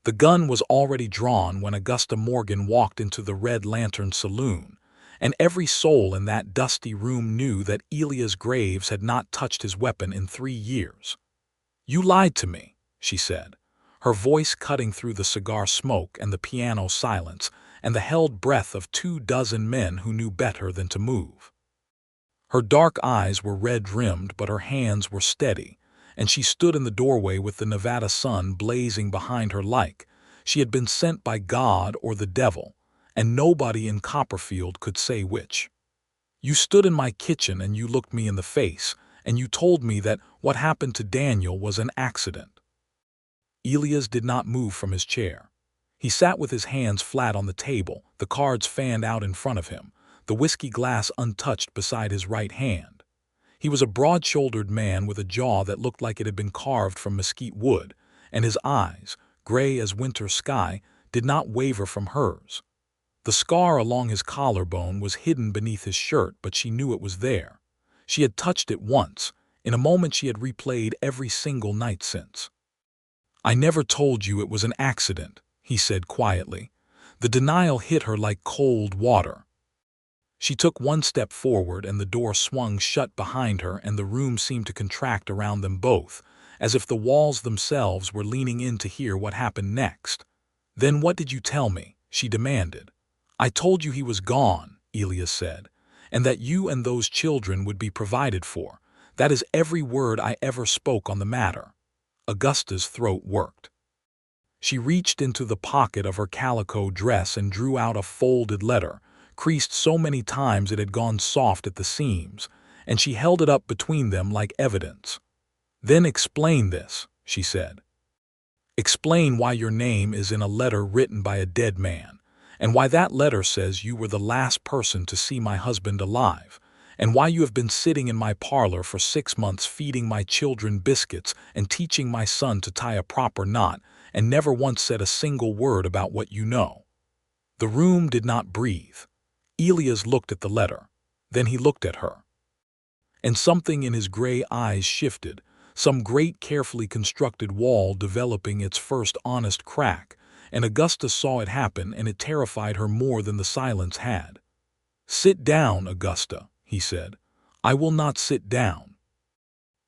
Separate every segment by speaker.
Speaker 1: The gun was already drawn when Augusta Morgan walked into the Red Lantern Saloon, and every soul in that dusty room knew that Elias Graves had not touched his weapon in 3 years. "You lied to me," she said, her voice cutting through the cigar smoke and the piano silence and the held breath of 24 men who knew better than to move. Her dark eyes were red-rimmed, but her hands were steady, and she stood in the doorway with the Nevada sun blazing behind her like she had been sent by God or the devil, and nobody in Copperfield could say which. "You stood in my kitchen and you looked me in the face, and you told me that what happened to Daniel was an accident." Elias did not move from his chair. He sat with his hands flat on the table, the cards fanned out in front of him, the whiskey glass untouched beside his right hand. He was a broad-shouldered man with a jaw that looked like it had been carved from mesquite wood, and his eyes, gray as winter sky, did not waver from hers. The scar along his collarbone was hidden beneath his shirt, but she knew it was there. She had touched it once. In a moment she had replayed every single night since. "I never told you it was an accident," he said quietly. The denial hit her like cold water. She took one step forward and the door swung shut behind her, and the room seemed to contract around them both, as if the walls themselves were leaning in to hear what happened next. "Then what did you tell me?" she demanded. "I told you he was gone," Elias said, "and that you and those children would be provided for. That is every word I ever spoke on the matter." Augusta's throat worked. She reached into the pocket of her calico dress and drew out a folded letter, creased so many times it had gone soft at the seams, and she held it up between them like evidence. "Then explain this," she said. "Explain why your name is in a letter written by a dead man, and why that letter says you were the last person to see my husband alive, and why you have been sitting in my parlor for 6 months feeding my children biscuits and teaching my son to tie a proper knot, and never once said a single word about what you know." The room did not breathe. Elias looked at the letter. Then he looked at her. And something in his gray eyes shifted, some great carefully constructed wall developing its first honest crack, and Augusta saw it happen, and it terrified her more than the silence had. "Sit down, Augusta," he said. "I will not sit down."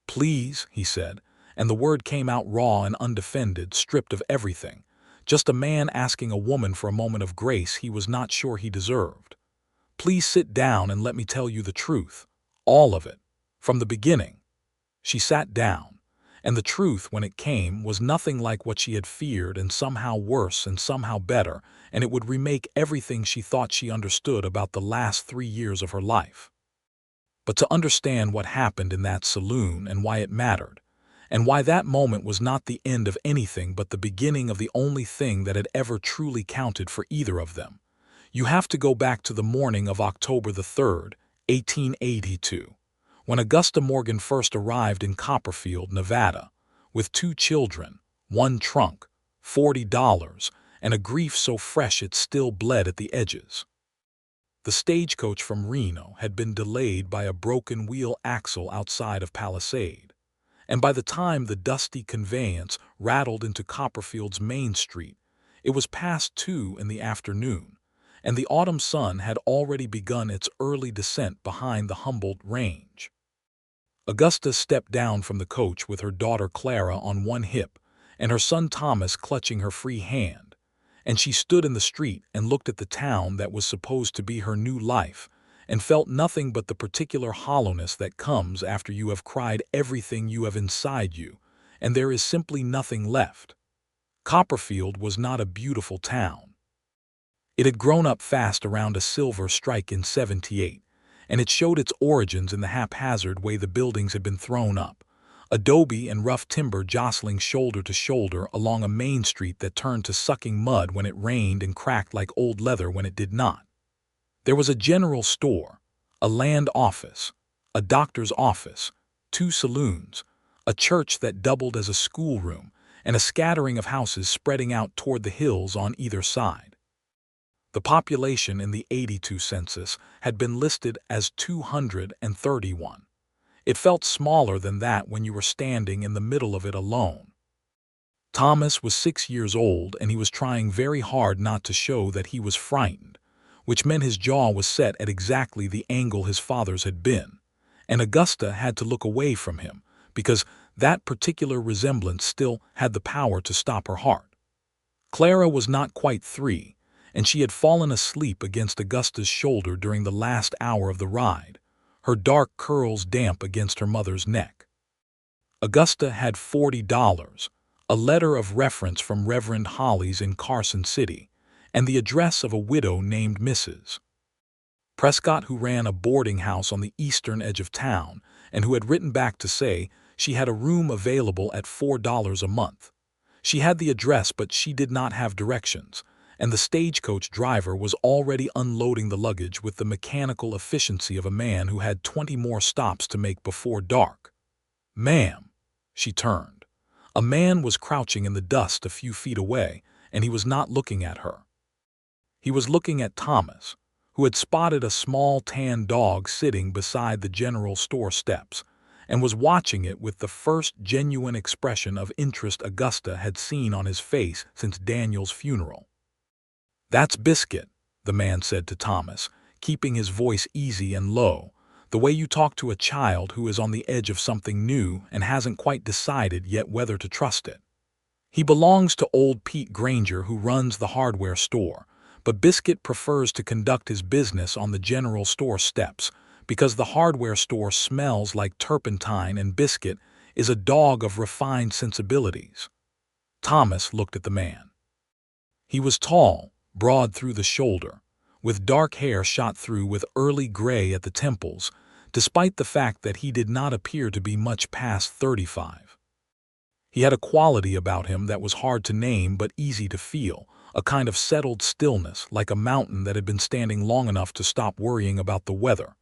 Speaker 1: "Please," he said, and the word came out raw and undefended, stripped of everything. Just a man asking a woman for a moment of grace he was not sure he deserved. "Please sit down and let me tell you the truth. All of it. From the beginning." She sat down, and the truth, when it came, was nothing like what she had feared, and somehow worse and somehow better, and it would remake everything she thought she understood about the last 3 years of her life. But to understand what happened in that saloon and why it mattered, and why that moment was not the end of anything but the beginning of the only thing that had ever truly counted for either of them, you have to go back to the morning of October the 3rd, 1882, when Augusta Morgan first arrived in Copperfield, Nevada, with 2 children, 1 trunk, $40, and a grief so fresh it still bled at the edges. The stagecoach from Reno had been delayed by a broken wheel axle outside of Palisade, and by the time the dusty conveyance rattled into Copperfield's Main Street, it was past 2 in the afternoon, and the autumn sun had already begun its early descent behind the Humboldt Range. Augusta stepped down from the coach with her daughter Clara on one hip and her son Thomas clutching her free hand, and she stood in the street and looked at the town that was supposed to be her new life, and felt nothing but the particular hollowness that comes after you have cried everything you have inside you, and there is simply nothing left. Copperfield was not a beautiful town. It had grown up fast around a silver strike in '78, and it showed its origins in the haphazard way the buildings had been thrown up, adobe and rough timber jostling shoulder to shoulder along a main street that turned to sucking mud when it rained and cracked like old leather when it did not. There was a general store, a land office, a doctor's office, 2 saloons, a church that doubled as a schoolroom, and a scattering of houses spreading out toward the hills on either side. The population in the '82 census had been listed as 231. It felt smaller than that when you were standing in the middle of it alone. Thomas was 6 years old, and he was trying very hard not to show that he was frightened, which meant his jaw was set at exactly the angle his father's had been, and Augusta had to look away from him, because that particular resemblance still had the power to stop her heart. Clara was not quite 3, and she had fallen asleep against Augusta's shoulder during the last hour of the ride, her dark curls damp against her mother's neck. Augusta had $40, a letter of reference from Reverend Holly's in Carson City, and the address of a widow named Mrs. Prescott, who ran a boarding house on the eastern edge of town, and who had written back to say she had a room available at $4 a month. She had the address, but she did not have directions, and the stagecoach driver was already unloading the luggage with the mechanical efficiency of a man who had 20 more stops to make before dark. "Ma'am," she turned. A man was crouching in the dust a few feet away, and he was not looking at her. He was looking at Thomas, who had spotted a small tan dog sitting beside the general store steps, and was watching it with the first genuine expression of interest Augusta had seen on his face since Daniel's funeral. "That's Biscuit," the man said to Thomas, keeping his voice easy and low, the way you talk to a child who is on the edge of something new and hasn't quite decided yet whether to trust it. "He belongs to old Pete Granger, who runs the hardware store, but Biscuit prefers to conduct his business on the general store steps because the hardware store smells like turpentine and Biscuit is a dog of refined sensibilities." Thomas looked at the man. He was tall, broad through the shoulder, with dark hair shot through with early gray at the temples, despite the fact that he did not appear to be much past 35. He had a quality about him that was hard to name but easy to feel, a kind of settled stillness, like a mountain that had been standing long enough to stop worrying about the weather.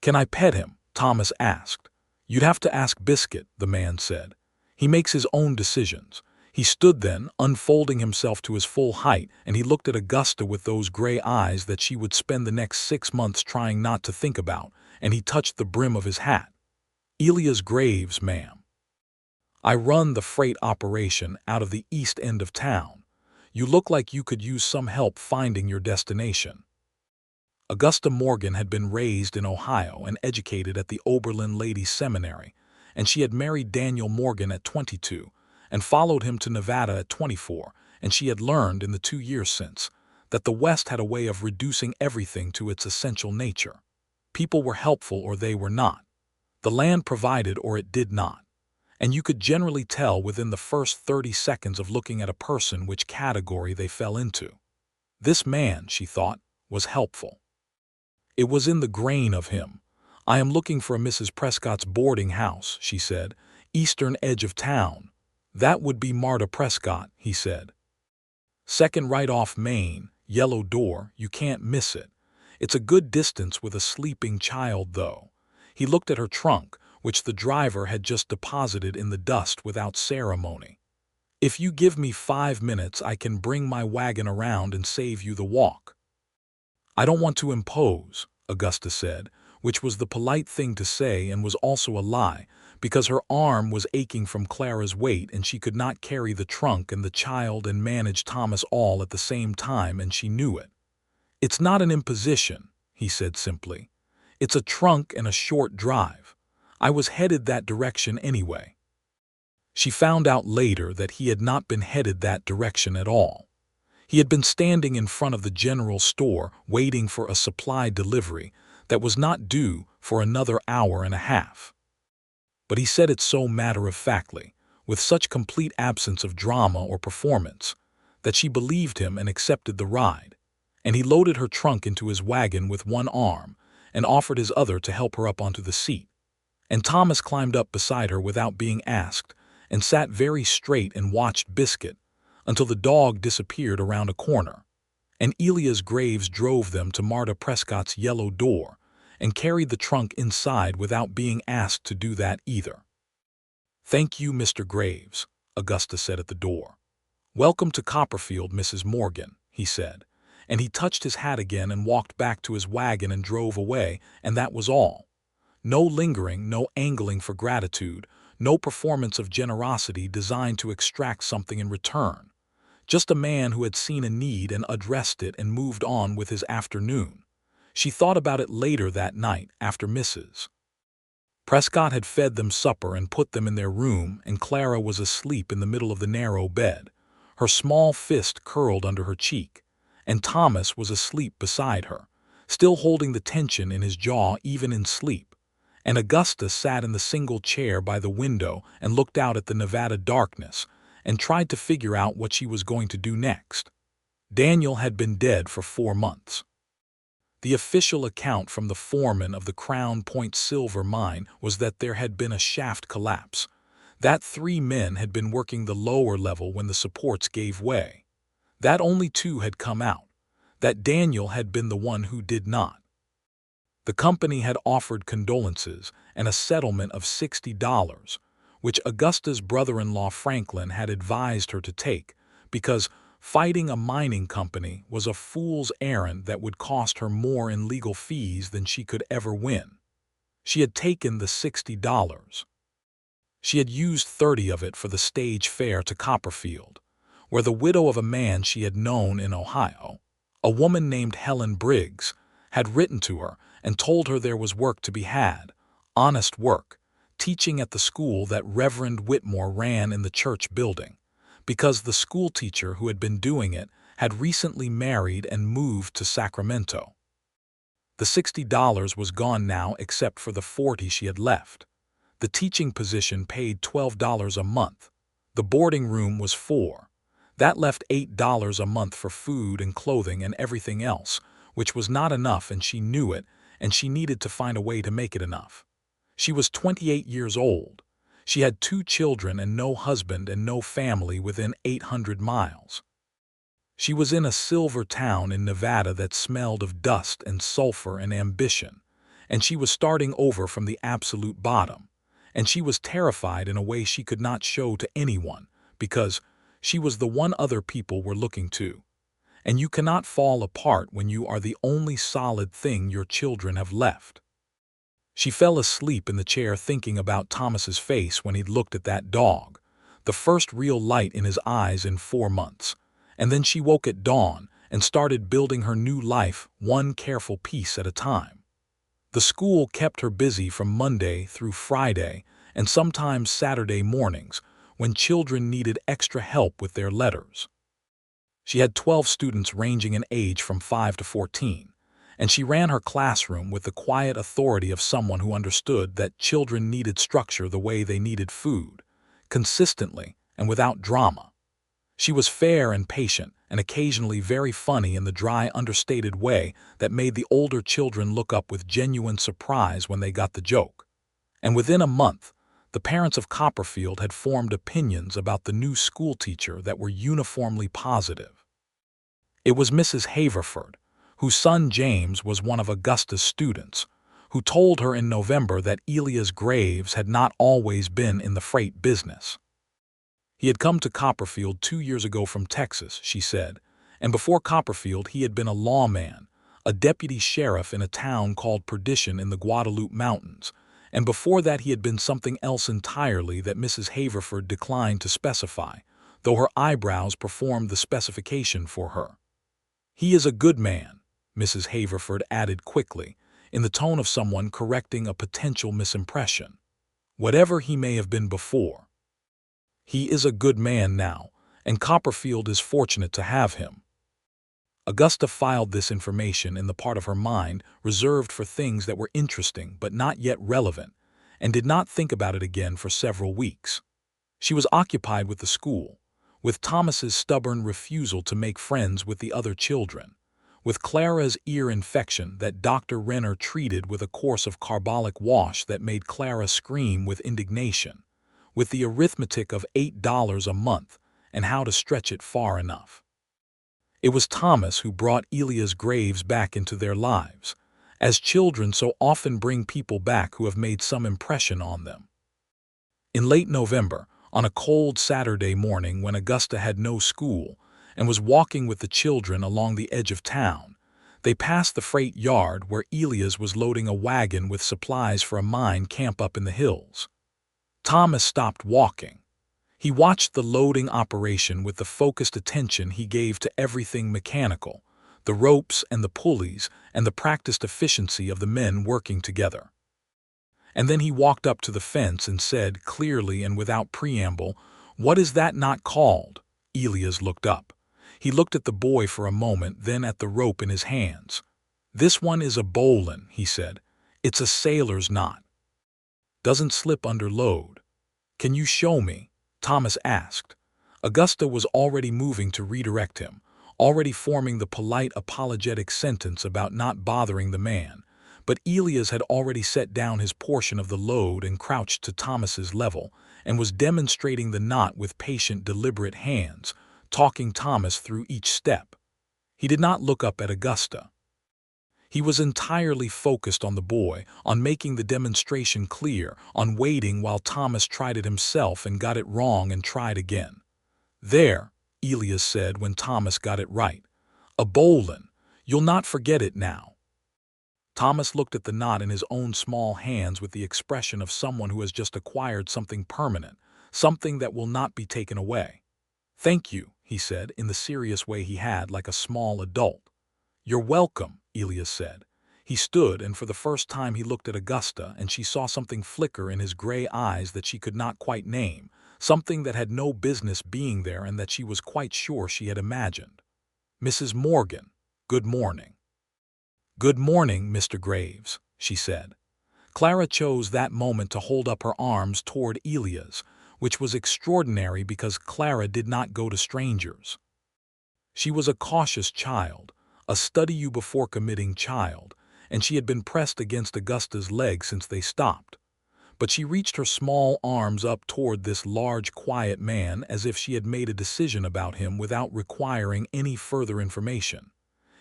Speaker 1: "Can I pet him?" Thomas asked. "You'd have to ask Biscuit," the man said. "He makes his own decisions." He stood then, unfolding himself to his full height, and he looked at Augusta with those gray eyes that she would spend the next 6 months trying not to think about, and he touched the brim of his hat. "Elias Graves, ma'am. I run the freight operation out of the east end of town. You look like you could use some help finding your destination." Augusta Morgan had been raised in Ohio and educated at the Oberlin Ladies' Seminary, and she had married Daniel Morgan at 22 and followed him to Nevada at 24, and she had learned in the 2 years since that the West had a way of reducing everything to its essential nature. People were helpful or they were not. The land provided or it did not. And you could generally tell within the first 30 seconds of looking at a person which category they fell into. This man, she thought, was helpful. It was in the grain of him. "I am looking for a Mrs. Prescott's boarding house," she said. "Eastern edge of town." "That would be Marta Prescott," he said. "Second right off Main, yellow door, you can't miss it. It's a good distance with a sleeping child, though." He looked at her trunk, which the driver had just deposited in the dust without ceremony. "If you give me 5 minutes, I can bring my wagon around and save you the walk." "I don't want to impose," Augusta said, which was the polite thing to say and was also a lie, because her arm was aching from Clara's weight and she could not carry the trunk and the child and manage Thomas all at the same time, and she knew it. "It's not an imposition," he said simply. "It's a trunk and a short drive. I was headed that direction anyway." She found out later that he had not been headed that direction at all. He had been standing in front of the general store waiting for a supply delivery that was not due for another hour and a half. But he said it so matter-of-factly, with such complete absence of drama or performance, that she believed him and accepted the ride, and he loaded her trunk into his wagon with one arm and offered his other to help her up onto the seat. And Thomas climbed up beside her without being asked and sat very straight and watched Biscuit until the dog disappeared around a corner, and Elias Graves drove them to Marta Prescott's yellow door and carried the trunk inside without being asked to do that either. "Thank you, Mr. Graves," Augusta said at the door. "Welcome to Copperfield, Mrs. Morgan," he said, and he touched his hat again and walked back to his wagon and drove away, and that was all. No lingering, no angling for gratitude, no performance of generosity designed to extract something in return. Just a man who had seen a need and addressed it and moved on with his afternoon. She thought about it later that night after Mrs. Prescott had fed them supper and put them in their room, and Clara was asleep in the middle of the narrow bed, her small fist curled under her cheek, and Thomas was asleep beside her, still holding the tension in his jaw even in sleep, and Augusta sat in the single chair by the window and looked out at the Nevada darkness and tried to figure out what she was going to do next. Daniel had been dead for 4 months. The official account from the foreman of the Crown Point silver mine was that there had been a shaft collapse, that 3 men had been working the lower level when the supports gave way, that only 2 had come out, that Daniel had been the one who did not. The company had offered condolences and a settlement of $60, which Augusta's brother-in-law Franklin had advised her to take, because fighting a mining company was a fool's errand that would cost her more in legal fees than she could ever win. She had taken the $60. She had used 30 of it for the stage fare to Copperfield, where the widow of a man she had known in Ohio, a woman named Helen Briggs, had written to her and told her there was work to be had, honest work, teaching at the school that Reverend Whitmore ran in the church building, because the schoolteacher who had been doing it had recently married and moved to Sacramento. The $60 was gone now except for the 40 she had left. The teaching position paid $12 a month. The boarding room was $4. That left $8 a month for food and clothing and everything else, which was not enough, and she knew it, and she needed to find a way to make it enough. She was 28 years old. She had 2 children and no husband and no family within 800 miles. She was in a silver town in Nevada that smelled of dust and sulfur and ambition, and she was starting over from the absolute bottom, and she was terrified in a way she could not show to anyone, because she was the one other people were looking to. And you cannot fall apart when you are the only solid thing your children have left. She fell asleep in the chair thinking about Thomas's face when he'd looked at that dog, the first real light in his eyes in 4 months, and then she woke at dawn and started building her new life one careful piece at a time. The school kept her busy from Monday through Friday and sometimes Saturday mornings when children needed extra help with their letters. She had 12 students ranging in age from 5 to 14. And she ran her classroom with the quiet authority of someone who understood that children needed structure the way they needed food, consistently and without drama. She was fair and patient and occasionally very funny in the dry, understated way that made the older children look up with genuine surprise when they got the joke. And within a month, the parents of Copperfield had formed opinions about the new schoolteacher that were uniformly positive. It was Mrs. Haverford, whose son James was one of Augusta's students, who told her in November that Elias Graves had not always been in the freight business. He had come to Copperfield 2 years ago from Texas, she said, and before Copperfield he had been a lawman, a deputy sheriff in a town called Perdition in the Guadalupe Mountains, and before that he had been something else entirely that Mrs. Haverford declined to specify, though her eyebrows performed the specification for her. "He is a good man," Mrs. Haverford added quickly, in the tone of someone correcting a potential misimpression. "Whatever he may have been before. He is a good man now, and Copperfield is fortunate to have him." Augusta filed this information in the part of her mind reserved for things that were interesting but not yet relevant, and did not think about it again for several weeks. She was occupied with the school, with Thomas's stubborn refusal to make friends with the other children, with Clara's ear infection that Dr. Renner treated with a course of carbolic wash that made Clara scream with indignation, with the arithmetic of $8 a month and how to stretch it far enough. It was Thomas who brought Elias Graves back into their lives, as children so often bring people back who have made some impression on them. In late November, on a cold Saturday morning when Augusta had no school and was walking with the children along the edge of town, they passed the freight yard where Elias was loading a wagon with supplies for a mine camp up in the hills. Thomas stopped walking. He watched the loading operation with the focused attention he gave to everything mechanical, the ropes and the pulleys and the practiced efficiency of the men working together. And then he walked up to the fence and said, clearly and without preamble, "What is that knot called?" Elias looked up. He looked at the boy for a moment, then at the rope in his hands. "This one is a bowline," he said. "It's a sailor's knot. Doesn't slip under load." "Can you show me?" Thomas asked. Augusta was already moving to redirect him, already forming the polite apologetic sentence about not bothering the man, but Elias had already set down his portion of the load and crouched to Thomas's level, and was demonstrating the knot with patient, deliberate hands, talking Thomas through each step. He did not look up at Augusta. He was entirely focused on the boy, on making the demonstration clear, on waiting while Thomas tried it himself and got it wrong and tried again. "There," Elias said when Thomas got it right. "A bowline. You'll not forget it now." Thomas looked at the knot in his own small hands with the expression of someone who has just acquired something permanent, something that will not be taken away. "Thank you," he said, in the serious way he had, like a small adult. "You're welcome," Elias said. He stood, and for the first time he looked at Augusta, and she saw something flicker in his gray eyes that she could not quite name, something that had no business being there and that she was quite sure she had imagined. "Mrs. Morgan, good morning." "Good morning, Mr. Graves," she said. Clara chose that moment to hold up her arms toward Elias, which was extraordinary because Clara did not go to strangers. She was a cautious child, a study-you-before-committing child, and she had been pressed against Augusta's leg since they stopped. But she reached her small arms up toward this large, quiet man as if she had made a decision about him without requiring any further information.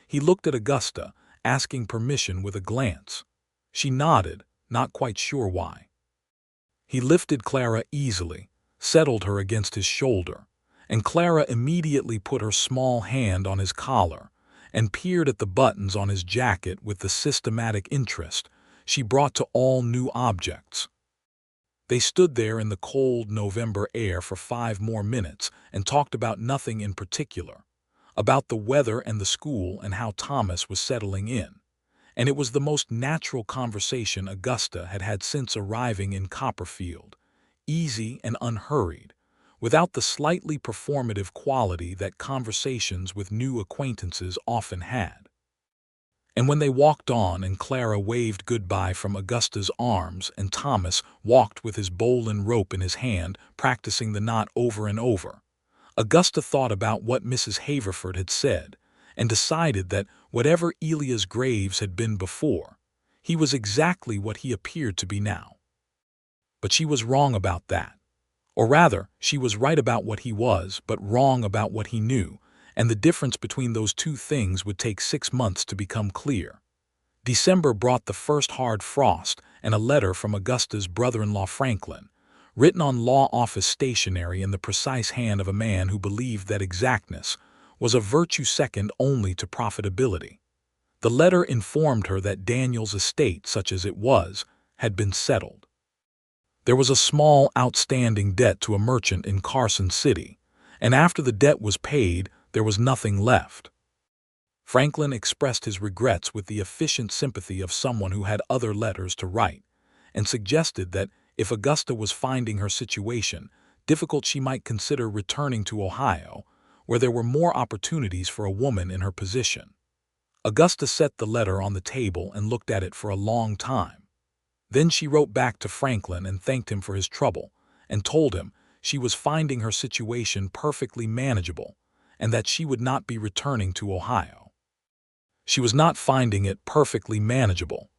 Speaker 1: He looked at Augusta, asking permission with a glance. She nodded, not quite sure why. He lifted Clara easily, settled her against his shoulder, and Clara immediately put her small hand on his collar and peered at the buttons on his jacket with the systematic interest she brought to all new objects. They stood there in the cold November air for 5 more minutes and talked about nothing in particular, about the weather and the school and how Thomas was settling in. And it was the most natural conversation Augusta had had since arriving in Copperfield, easy and unhurried, without the slightly performative quality that conversations with new acquaintances often had. And when they walked on and Clara waved goodbye from Augusta's arms and Thomas walked with his bowline rope in his hand, practicing the knot over and over, Augusta thought about what Mrs. Haverford had said and decided that whatever Elias Graves had been before, he was exactly what he appeared to be now. But she was wrong about that. Or rather, she was right about what he was, but wrong about what he knew, and the difference between those two things would take 6 months to become clear. December brought the first hard frost and a letter from Augusta's brother-in-law Franklin, written on law office stationery in the precise hand of a man who believed that exactness was a virtue second only to profitability. The letter informed her that Daniel's estate, such as it was, had been settled. There was a small outstanding debt to a merchant in Carson City, and after the debt was paid, there was nothing left. Franklin expressed his regrets with the efficient sympathy of someone who had other letters to write, and suggested that if Augusta was finding her situation difficult, she might consider returning to Ohio, where there were more opportunities for a woman in her position. Augusta set the letter on the table and looked at it for a long time. Then she wrote back to Franklin and thanked him for his trouble, and told him she was finding her situation perfectly manageable, and that she would not be returning to Ohio. She was not finding it perfectly manageable.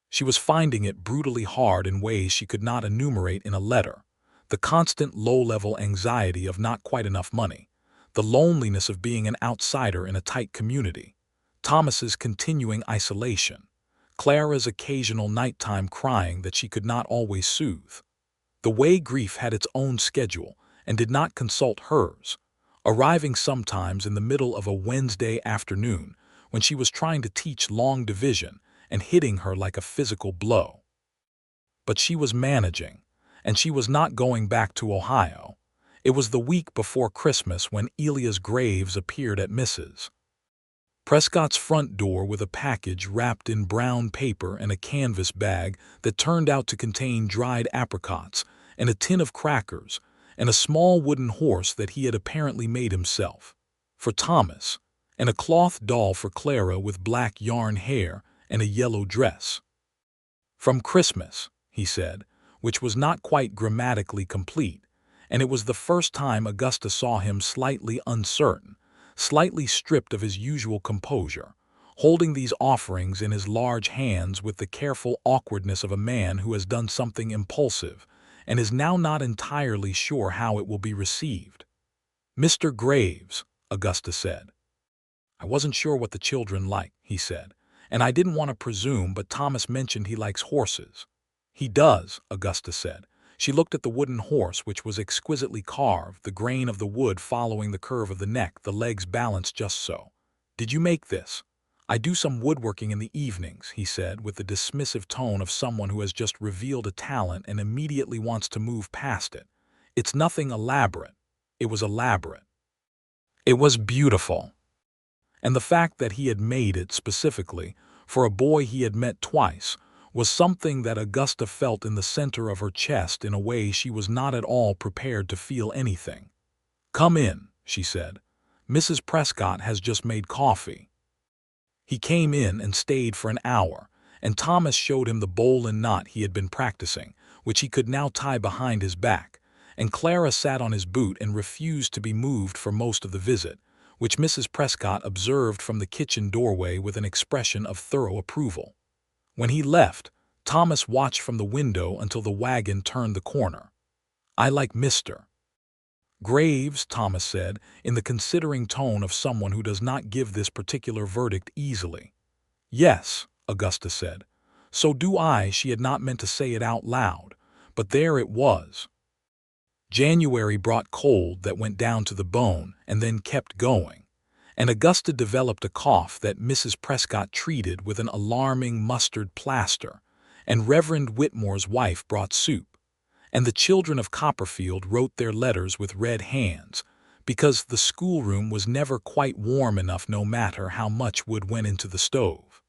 Speaker 1: She was finding it brutally hard in ways she could not enumerate in a letter. The constant low-level anxiety of not quite enough money, the loneliness of being an outsider in a tight community, Thomas's continuing isolation, Clara's occasional nighttime crying that she could not always soothe. The way grief had its own schedule and did not consult hers, arriving sometimes in the middle of a Wednesday afternoon when she was trying to teach long division and hitting her like a physical blow. But she was managing, and she was not going back to Ohio. It was the week before Christmas when Elias Graves appeared at Mrs. Prescott's front door with a package wrapped in brown paper and a canvas bag that turned out to contain dried apricots and a tin of crackers and a small wooden horse that he had apparently made himself for Thomas, and a cloth doll for Clara with black yarn hair and a yellow dress. "From Christmas," he said, which was not quite grammatically complete, and it was the first time Augusta saw him slightly uncertain, slightly stripped of his usual composure, holding these offerings in his large hands with the careful awkwardness of a man who has done something impulsive and is now not entirely sure how it will be received. "Mr. Graves," Augusta said. "I wasn't sure what the children like," he said, "and I didn't want to presume, but Thomas mentioned he likes horses." "He does," Augusta said. She looked at the wooden horse, which was exquisitely carved, the grain of the wood following the curve of the neck, the legs balanced just so. "Did you make this?" "I do some woodworking in the evenings," he said, with the dismissive tone of someone who has just revealed a talent and immediately wants to move past it. "It's nothing elaborate." It was elaborate. It was beautiful. And the fact that he had made it specifically for a boy he had met twice was something that Augusta felt in the center of her chest in a way she was not at all prepared to feel anything. "Come in," she said. "Mrs. Prescott has just made coffee." He came in and stayed for an hour, and Thomas showed him the bowl and knot he had been practicing, which he could now tie behind his back, and Clara sat on his boot and refused to be moved for most of the visit, which Mrs. Prescott observed from the kitchen doorway with an expression of thorough approval. When he left, Thomas watched from the window until the wagon turned the corner. "I like Mr. Graves," Thomas said, in the considering tone of someone who does not give this particular verdict easily. "Yes," Augusta said. "So do I." She had not meant to say it out loud, but there it was. January brought cold that went down to the bone and then kept going, and Augusta developed a cough that Mrs. Prescott treated with an alarming mustard plaster, and Reverend Whitmore's wife brought soup, and the children of Copperfield wrote their letters with red hands, because the schoolroom was never quite warm enough no matter how much wood went into the stove.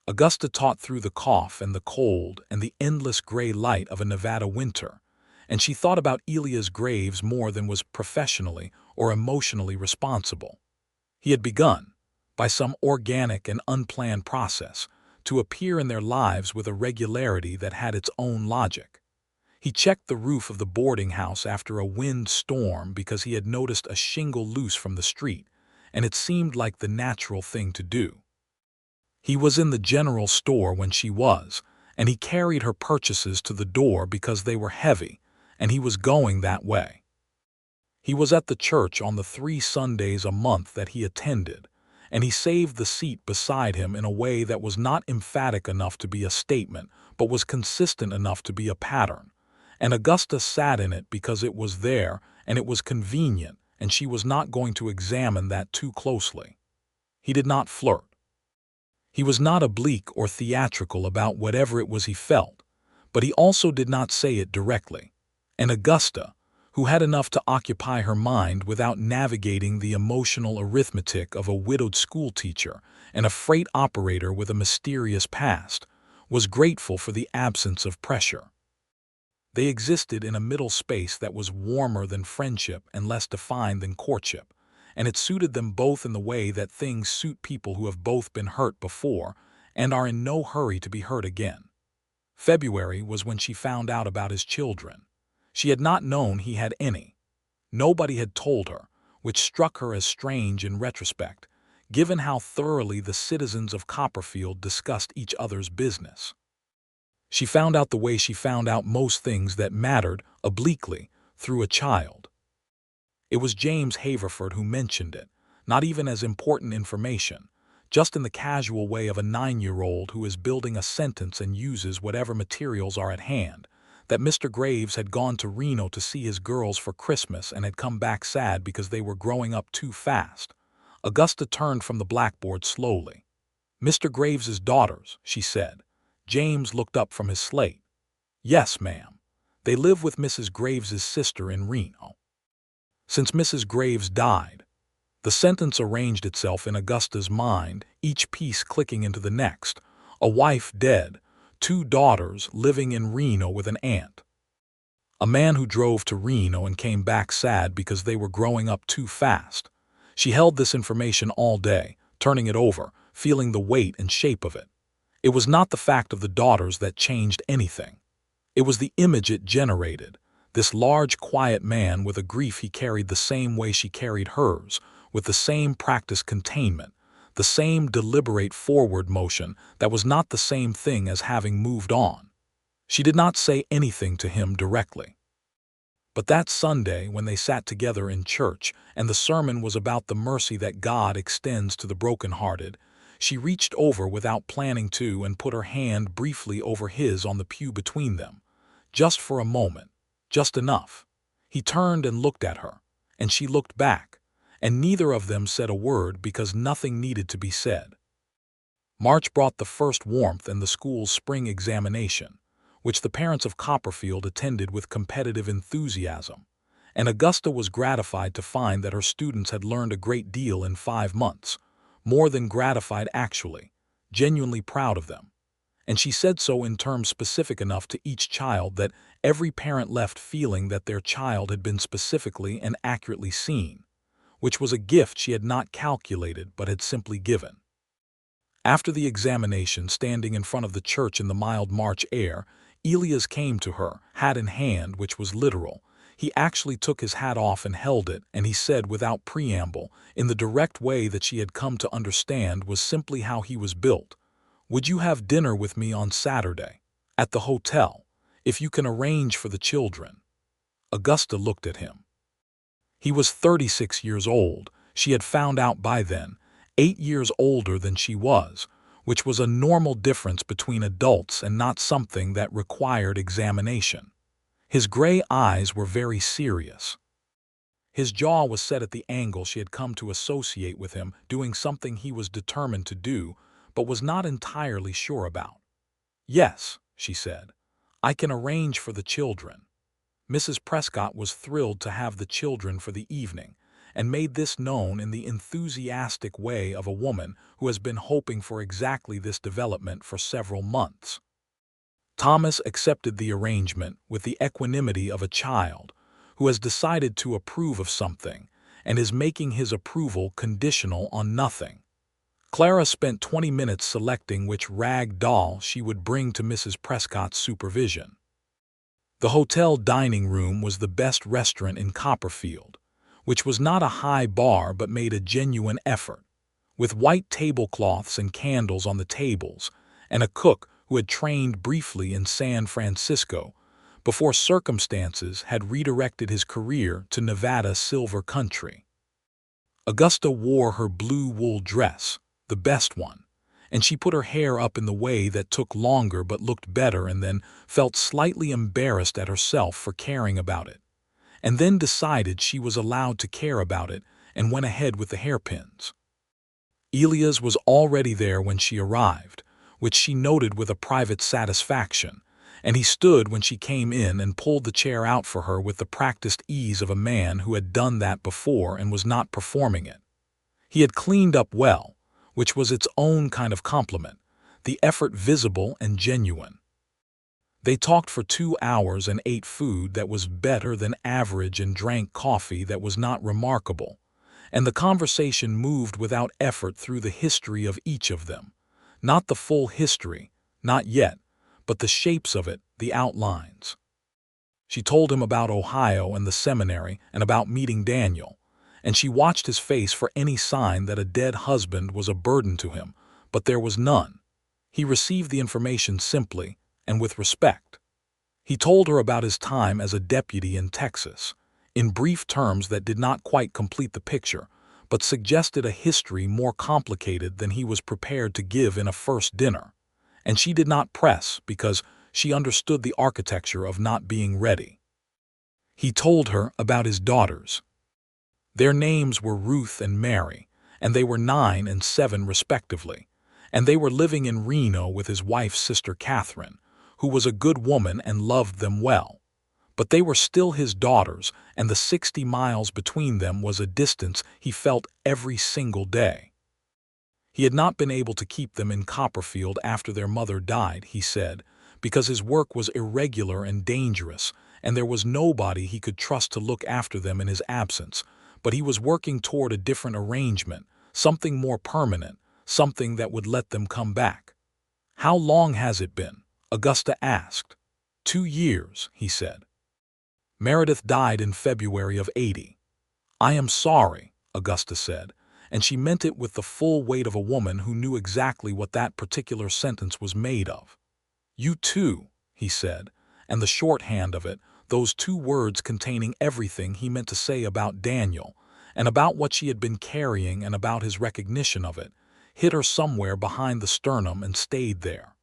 Speaker 1: Augusta taught through the cough and the cold and the endless gray light of a Nevada winter, and she thought about Elias Graves more than was professionally or emotionally responsible. He had begun, by some organic and unplanned process, to appear in their lives with a regularity that had its own logic. He checked the roof of the boarding house after a wind storm because he had noticed a shingle loose from the street, and it seemed like the natural thing to do. He was in the general store when she was, and he carried her purchases to the door because they were heavy, and he was going that way. He was at the church on the 3 Sundays a month that he attended, and he saved the seat beside him in a way that was not emphatic enough to be a statement, but was consistent enough to be a pattern. And Augusta sat in it because it was there and it was convenient, and she was not going to examine that too closely. He did not flirt. He was not oblique or theatrical about whatever it was he felt, but he also did not say it directly. And Augusta, who had enough to occupy her mind without navigating the emotional arithmetic of a widowed schoolteacher and a freight operator with a mysterious past, was grateful for the absence of pressure. They existed in a middle space that was warmer than friendship and less defined than courtship, and it suited them both in the way that things suit people who have both been hurt before and are in no hurry to be hurt again. February was when she found out about his children. She had not known he had any. Nobody had told her, which struck her as strange in retrospect, given how thoroughly the citizens of Copperfield discussed each other's business. She found out the way she found out most things that mattered, obliquely, through a child. It was James Haverford who mentioned it, not even as important information, just in the casual way of a 9-year-old who is building a sentence and uses whatever materials are at hand, that Mr. Graves had gone to Reno to see his girls for Christmas and had come back sad because they were growing up too fast. Augusta turned from the blackboard slowly. "Mr. Graves's daughters," she said. James looked up from his slate. "Yes, ma'am. They live with Mrs. Graves's sister in Reno. Since Mrs. Graves died, the sentence arranged itself in Augusta's mind, each piece clicking into the next. A wife dead, 2 daughters living in Reno with an aunt. A man who drove to Reno and came back sad because they were growing up too fast. She held this information all day, turning it over, feeling the weight and shape of it. It was not the fact of the daughters that changed anything. It was the image it generated. This large, quiet man with a grief he carried the same way she carried hers, with the same practiced containment, the same deliberate forward motion that was not the same thing as having moved on. She did not say anything to him directly. But that Sunday, when they sat together in church and the sermon was about the mercy that God extends to the brokenhearted, she reached over without planning to and put her hand briefly over his on the pew between them. Just for a moment, just enough. He turned and looked at her, and she looked back, and neither of them said a word because nothing needed to be said. March brought the first warmth in the school's spring examination, which the parents of Copperfield attended with competitive enthusiasm, and Augusta was gratified to find that her students had learned a great deal in 5 months, more than gratified actually, genuinely proud of them. And she said so in terms specific enough to each child that every parent left feeling that their child had been specifically and accurately seen, which was a gift she had not calculated but had simply given. After the examination, standing in front of the church in the mild March air, Elias came to her, hat in hand, which was literal. He actually took his hat off and held it, and he said without preamble, in the direct way that she had come to understand was simply how he was built, "Would you have dinner with me on Saturday, at the hotel, if you can arrange for the children?" Augusta looked at him. He was 36 years old, she had found out by then, 8 years older than she was, which was a normal difference between adults and not something that required examination. His gray eyes were very serious. His jaw was set at the angle she had come to associate with him doing something he was determined to do, but was not entirely sure about. "Yes," she said, "I can arrange for the children." Mrs. Prescott was thrilled to have the children for the evening, and made this known in the enthusiastic way of a woman who has been hoping for exactly this development for several months. Thomas accepted the arrangement with the equanimity of a child who has decided to approve of something and is making his approval conditional on nothing. Clara spent 20 minutes selecting which rag doll she would bring to Mrs. Prescott's supervision. The hotel dining room was the best restaurant in Copperfield, which was not a high bar but made a genuine effort, with white tablecloths and candles on the tables, and a cook who had trained briefly in San Francisco before circumstances had redirected his career to Nevada silver country. Augusta wore her blue wool dress, the best one, and she put her hair up in the way that took longer but looked better, and then felt slightly embarrassed at herself for caring about it, and then decided she was allowed to care about it and went ahead with the hairpins. Elias was already there when she arrived, which she noted with a private satisfaction, and he stood when she came in and pulled the chair out for her with the practiced ease of a man who had done that before and was not performing it. He had cleaned up well, which was its own kind of compliment, the effort visible and genuine. They talked for 2 hours and ate food that was better than average and drank coffee that was not remarkable, and the conversation moved without effort through the history of each of them. Not the full history, not yet, but the shapes of it, the outlines. She told him about Ohio and the seminary and about meeting Daniel, and she watched his face for any sign that a dead husband was a burden to him, but there was none. He received the information simply and with respect. He told her about his time as a deputy in Texas, in brief terms that did not quite complete the picture, but suggested a history more complicated than he was prepared to give in a first dinner, and she did not press because she understood the architecture of not being ready. He told her about his daughters. Their names were Ruth and Mary, and they were 9 and 7 respectively, and they were living in Reno with his wife's sister Catherine, who was a good woman and loved them well. But they were still his daughters, and the 60 miles between them was a distance he felt every single day. He had not been able to keep them in Copperfield after their mother died, he said, because his work was irregular and dangerous, and there was nobody he could trust to look after them in his absence. But he was working toward a different arrangement, something more permanent, something that would let them come back. "How long has it been?" Augusta asked. 2 years, he said. Meredith died in February of '80. "I am sorry," Augusta said, and she meant it with the full weight of a woman who knew exactly what that particular sentence was made of. "You too," he said, and the shorthand of it, those 2 words containing everything he meant to say about Daniel, and about what she had been carrying and about his recognition of it, hit her somewhere behind the sternum and stayed there.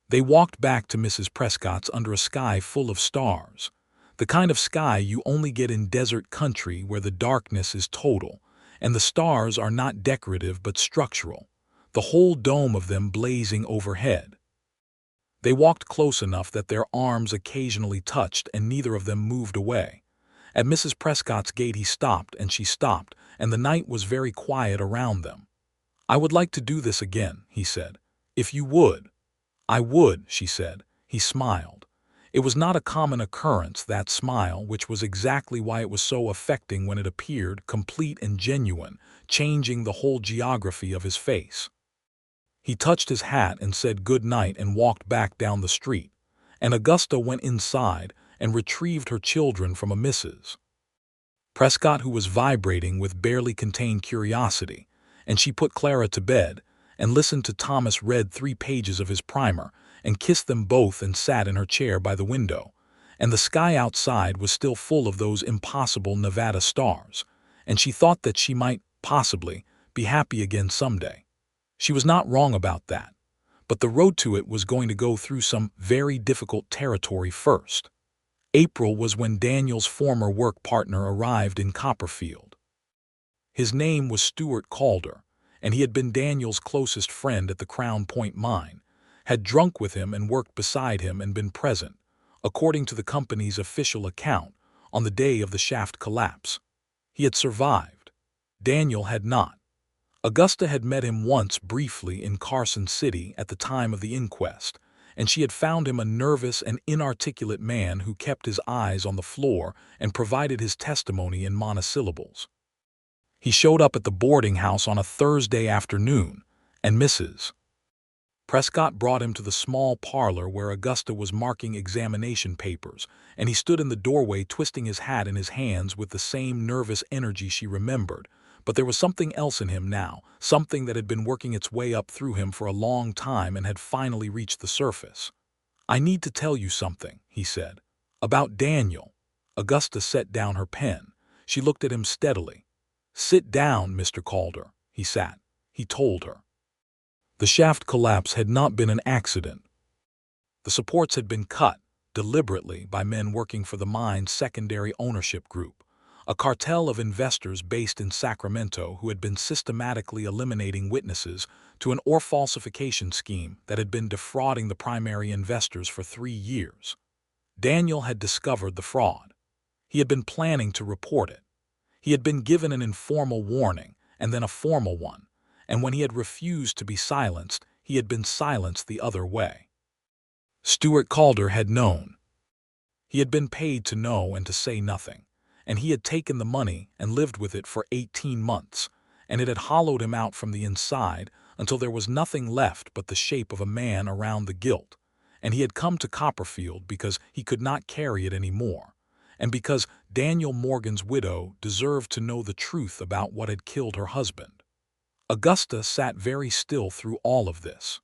Speaker 1: They walked back to Mrs. Prescott's under a sky full of stars, the kind of sky you only get in desert country where the darkness is total, and the stars are not decorative but structural, the whole dome of them blazing overhead. They walked close enough that their arms occasionally touched and neither of them moved away. At Mrs. Prescott's gate he stopped and she stopped, and the night was very quiet around them. "I would like to do this again," he said. "If you would." "I would," she said. He smiled. It was not a common occurrence, that smile, which was exactly why it was so affecting when it appeared, complete and genuine, changing the whole geography of his face. He touched his hat and said good night and walked back down the street, and Augusta went inside and retrieved her children from a Mrs. Prescott who was vibrating with barely contained curiosity, and she put Clara to bed and listened to Thomas read 3 pages of his primer and kissed them both and sat in her chair by the window, and the sky outside was still full of those impossible Nevada stars, and she thought that she might, possibly, be happy again someday. She was not wrong about that, but the road to it was going to go through some very difficult territory first. April was when Daniel's former work partner arrived in Copperfield. His name was Stuart Calder, and he had been Daniel's closest friend at the Crown Point mine, had drunk with him and worked beside him and been present, according to the company's official account, on the day of the shaft collapse. He had survived. Daniel had not. Augusta had met him once briefly in Carson City at the time of the inquest, and she had found him a nervous and inarticulate man who kept his eyes on the floor and provided his testimony in monosyllables. He showed up at the boarding house on a Thursday afternoon, and Mrs. Prescott brought him to the small parlor where Augusta was marking examination papers, and he stood in the doorway twisting his hat in his hands with the same nervous energy she remembered. But there was something else in him now, something that had been working its way up through him for a long time and had finally reached the surface. "I need to tell you something," he said. "About Daniel." Augusta set down her pen. She looked at him steadily. "Sit down, Mr. Calder." He sat. He told her. The shaft collapse had not been an accident. The supports had been cut, deliberately, by men working for the mine's secondary ownership group, a cartel of investors based in Sacramento who had been systematically eliminating witnesses to an ore falsification scheme that had been defrauding the primary investors for 3 years. Daniel had discovered the fraud. He had been planning to report it. He had been given an informal warning and then a formal one, and when he had refused to be silenced, he had been silenced the other way. Stuart Calder had known. He had been paid to know and to say nothing, and he had taken the money and lived with it for 18 months, and it had hollowed him out from the inside until there was nothing left but the shape of a man around the guilt, and he had come to Copperfield because he could not carry it any more, and because Daniel Morgan's widow deserved to know the truth about what had killed her husband. Augusta sat very still through all of this.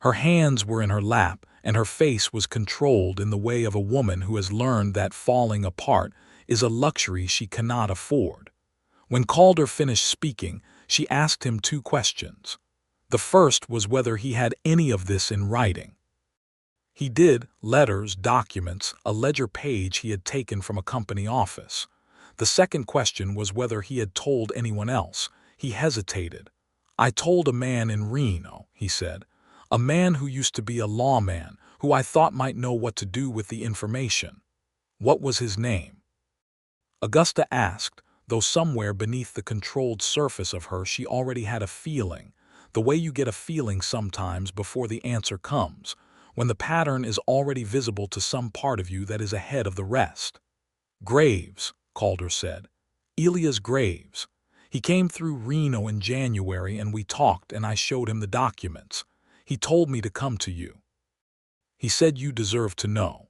Speaker 1: Her hands were in her lap, and her face was controlled in the way of a woman who has learned that falling apart is a luxury she cannot afford. When Calder finished speaking, she asked him 2 questions. The first was whether he had any of this in writing. He did: letters, documents, a ledger page he had taken from a company office. The second question was whether he had told anyone else. He hesitated. "I told a man in Reno," he said. "A man who used to be a lawman, who I thought might know what to do with the information." What was his name? Augusta asked, though somewhere beneath the controlled surface of her she already had a feeling, the way you get a feeling sometimes before the answer comes, when the pattern is already visible to some part of you that is ahead of the rest. Graves, Calder said. Elias Graves. He came through Reno in January and we talked and I showed him the documents. He told me to come to you. He said you deserve to know.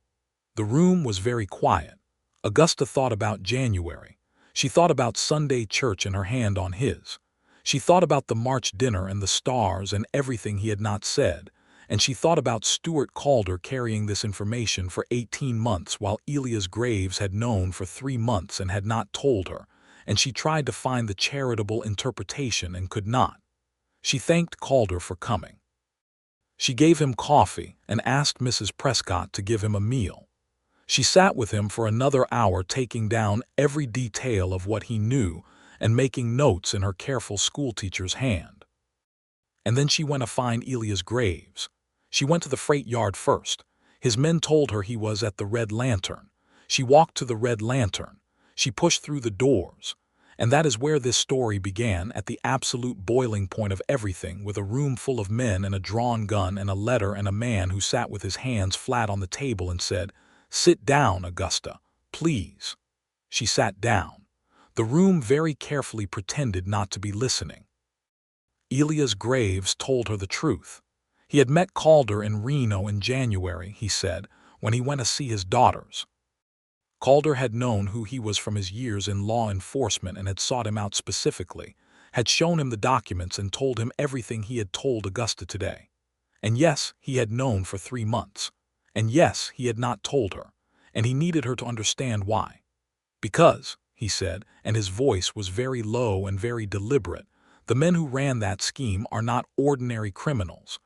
Speaker 1: The room was very quiet. Augusta thought about January. She thought about Sunday church and her hand on his. She thought about the March dinner and the stars and everything he had not said, and she thought about Stuart Calder carrying this information for 18 months while Elias Graves had known for 3 months and had not told her, and she tried to find the charitable interpretation and could not. She thanked Calder for coming. She gave him coffee and asked Mrs. Prescott to give him a meal. She sat with him for another hour taking down every detail of what he knew and making notes in her careful schoolteacher's hand. And then she went to find Elias Graves. She went to the freight yard first. His men told her he was at the Red Lantern. She walked to the Red Lantern. She pushed through the doors. And that is where this story began, at the absolute boiling point of everything, with a room full of men and a drawn gun and a letter and a man who sat with his hands flat on the table and said, "Sit down, Augusta, please." She sat down. The room very carefully pretended not to be listening. Elias Graves told her the truth. He had met Calder in Reno in January, he said, when he went to see his daughters. Calder had known who he was from his years in law enforcement and had sought him out specifically, had shown him the documents and told him everything he had told Augusta today. And yes, he had known for 3 months. And yes, he had not told her, and he needed her to understand why. Because, he said, and his voice was very low and very deliberate, the men who ran that scheme are not ordinary criminals.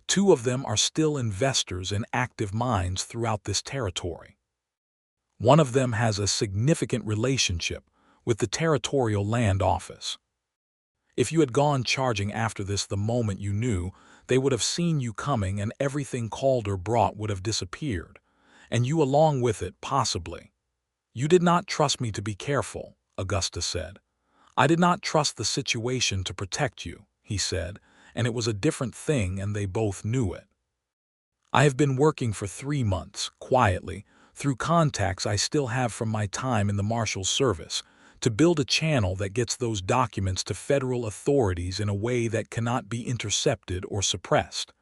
Speaker 1: 2 of them are still investors in active mines throughout this territory. One of them has a significant relationship with the Territorial Land Office. If you had gone charging after this the moment you knew, they would have seen you coming and everything Calder brought would have disappeared, and you along with it, possibly. You did not trust me to be careful, Augusta said. I did not trust the situation to protect you, he said, and it was a different thing and they both knew it. I have been working for 3 months, quietly, through contacts I still have from my time in the Marshal's service, to build a channel that gets those documents to federal authorities in a way that cannot be intercepted or suppressed.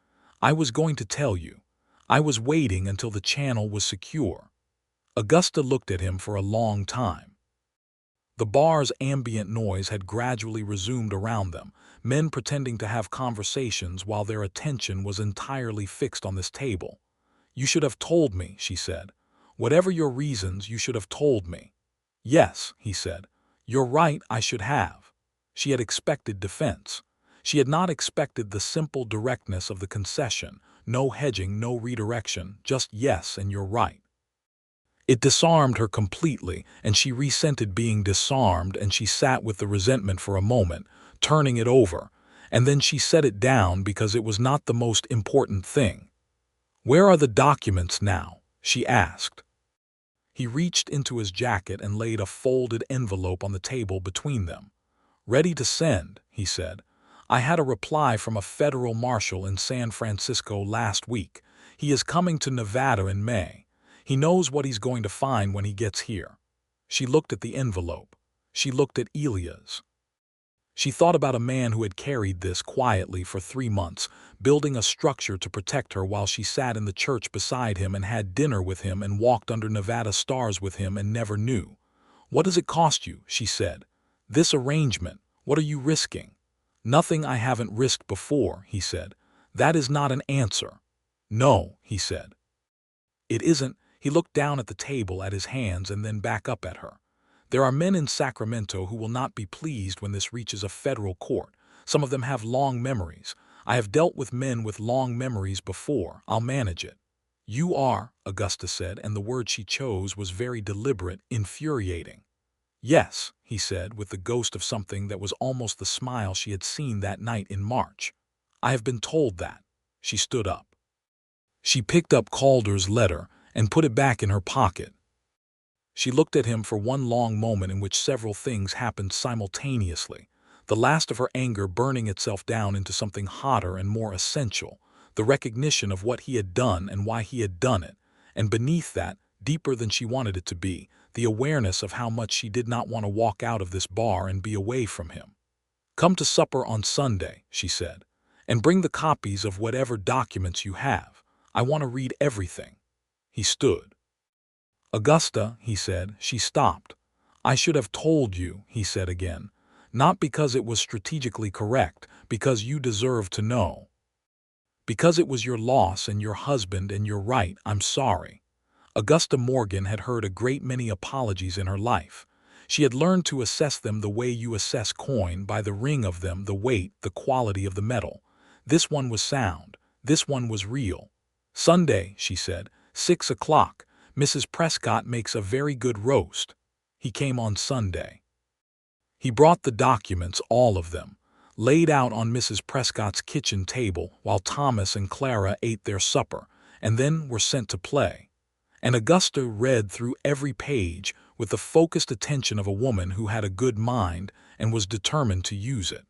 Speaker 1: I was going to tell you. I was waiting until the channel was secure. Augusta looked at him for a long time. The bar's ambient noise had gradually resumed around them, men pretending to have conversations while their attention was entirely fixed on this table. You should have told me, she said. Whatever your reasons, you should have told me. Yes, he said. You're right, I should have. She had expected defense. She had not expected the simple directness of the concession, no hedging, no redirection, just yes and you're right. It disarmed her completely, and she resented being disarmed, and she sat with the resentment for a moment, turning it over, and then she set it down because it was not the most important thing. Where are the documents now? She asked. He reached into his jacket and laid a folded envelope on the table between them. Ready to send, he said. I had a reply from a federal marshal in San Francisco last week. He is coming to Nevada in May. He knows what he's going to find when he gets here. She looked at the envelope. She looked at Elias. She thought about a man who had carried this quietly for 3 months, building a structure to protect her while she sat in the church beside him and had dinner with him and walked under Nevada stars with him and never knew. What does it cost you? She said. This arrangement, what are you risking? Nothing I haven't risked before, he said. That is not an answer. No, he said. It isn't. He looked down at the table at his hands and then back up at her. There are men in Sacramento who will not be pleased when this reaches a federal court. Some of them have long memories. I have dealt with men with long memories before. I'll manage it. You are, Augusta said, and the word she chose was very deliberate, infuriating. Yes, he said, with the ghost of something that was almost the smile she had seen that night in March. I have been told that. She stood up. She picked up Calder's letter and put it back in her pocket. She looked at him for one long moment in which several things happened simultaneously, the last of her anger burning itself down into something hotter and more essential, the recognition of what he had done and why he had done it, and beneath that, deeper than she wanted it to be, the awareness of how much she did not want to walk out of this bar and be away from him. "Come to supper on Sunday," she said, "and bring the copies of whatever documents you have. I want to read everything." He stood. "Augusta," he said. She stopped. "I should have told you," he said again. "Not because it was strategically correct, because you deserve to know. Because it was your loss and your husband and you're right, I'm sorry." Augusta Morgan had heard a great many apologies in her life. She had learned to assess them the way you assess coin, by the ring of them, the weight, the quality of the metal. This one was sound. This one was real. "Sunday," she said, 6 o'clock. "Mrs. Prescott makes a very good roast." He came on Sunday. He brought the documents, all of them, laid out on Mrs. Prescott's kitchen table while Thomas and Clara ate their supper, and then were sent to play. And Augusta read through every page with the focused attention of a woman who had a good mind and was determined to use it.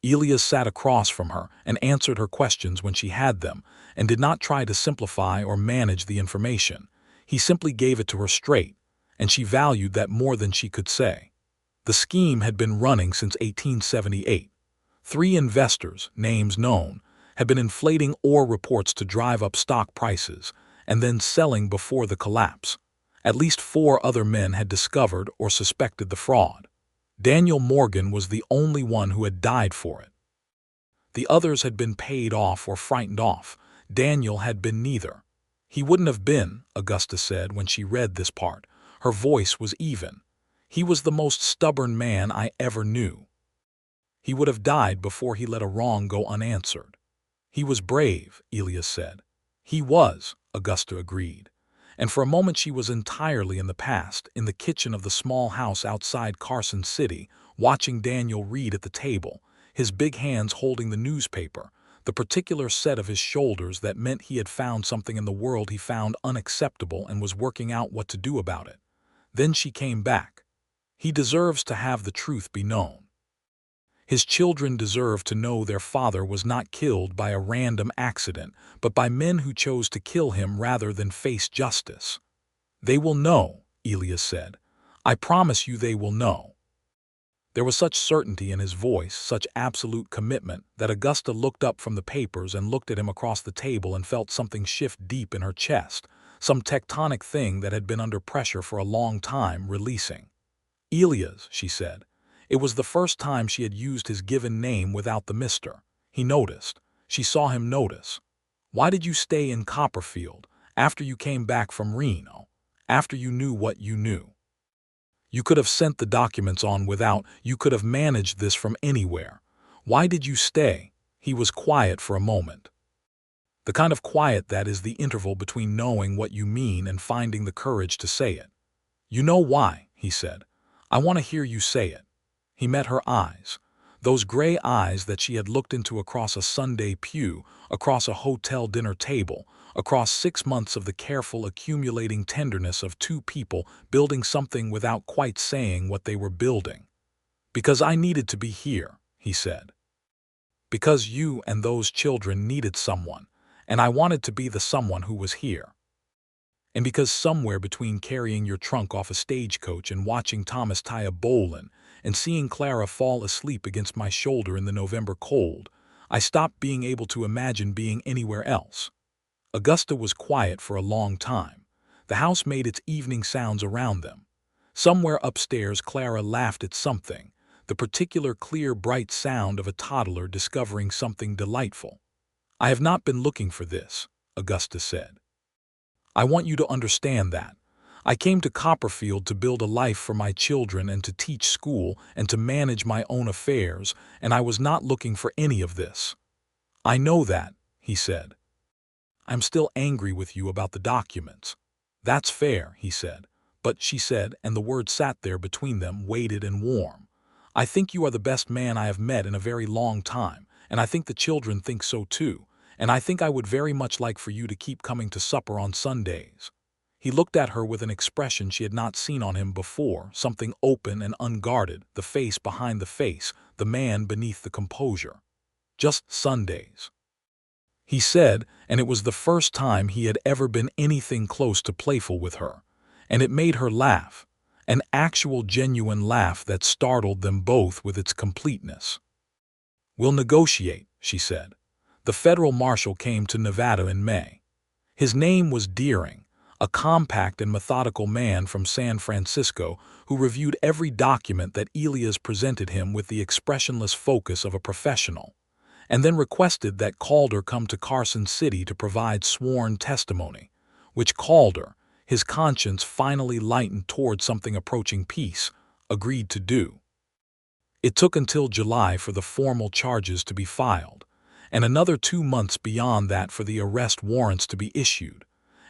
Speaker 1: Elias sat across from her and answered her questions when she had them, and did not try to simplify or manage the information. He simply gave it to her straight, and she valued that more than she could say. The scheme had been running since 1878. 3 investors, names known, had been inflating ore reports to drive up stock prices, and then selling before the collapse. At least 4 other men had discovered or suspected the fraud. Daniel Morgan was the only one who had died for it. The others had been paid off or frightened off. Daniel had been neither. He wouldn't have been, Augusta said when she read this part. Her voice was even. He was the most stubborn man I ever knew. He would have died before he let a wrong go unanswered. He was brave, Elias said. He was, Augusta agreed. And for a moment she was entirely in the past, in the kitchen of the small house outside Carson City, watching Daniel read at the table, his big hands holding the newspaper, the particular set of his shoulders that meant he had found something in the world he found unacceptable and was working out what to do about it. Then she came back. He deserves to have the truth be known. His children deserve to know their father was not killed by a random accident, but by men who chose to kill him rather than face justice. They will know, Elias said. I promise you they will know. There was such certainty in his voice, such absolute commitment, that Augusta looked up from the papers and looked at him across the table and felt something shift deep in her chest, some tectonic thing that had been under pressure for a long time releasing. Elias, she said. It was the first time she had used his given name without the Mr. He noticed. She saw him notice. Why did you stay in Copperfield after you came back from Reno, after you knew what you knew? You could have sent the documents on without, you could have managed this from anywhere. Why did you stay? He was quiet for a moment. The kind of quiet that is the interval between knowing what you mean and finding the courage to say it. You know why, he said. I want to hear you say it. He met her eyes, those gray eyes that she had looked into across a Sunday pew, across a hotel dinner table, across 6 months of the careful accumulating tenderness of 2 people building something without quite saying what they were building. Because I needed to be here, he said. Because you and those children needed someone, and I wanted to be the someone who was here. And because somewhere between carrying your trunk off a stagecoach and watching Thomas tie a bowline and seeing Clara fall asleep against my shoulder in the November cold, I stopped being able to imagine being anywhere else. Augusta was quiet for a long time. The house made its evening sounds around them. Somewhere upstairs Clara laughed at something, the particular clear bright sound of a toddler discovering something delightful. I have not been looking for this, Augusta said. I want you to understand that. I came to Copperfield to build a life for my children and to teach school and to manage my own affairs, and I was not looking for any of this. I know that, he said. I'm still angry with you about the documents. That's fair, he said. But, she said, and the word sat there between them, weighted and warm. I think you are the best man I have met in a very long time, and I think the children think so too, and I think I would very much like for you to keep coming to supper on Sundays. He looked at her with an expression she had not seen on him before, something open and unguarded, the face behind the face, the man beneath the composure. "Just Sundays," he said, and it was the first time he had ever been anything close to playful with her, and it made her laugh, an actual genuine laugh that startled them both with its completeness. "We'll negotiate," she said. The federal marshal came to Nevada in May. His name was Deering, a compact and methodical man from San Francisco who reviewed every document that Elias presented him with the expressionless focus of a professional, and then requested that Calder come to Carson City to provide sworn testimony, which Calder, his conscience finally lightened toward something approaching peace, agreed to do. It took until July for the formal charges to be filed, and another 2 months beyond that for the arrest warrants to be issued,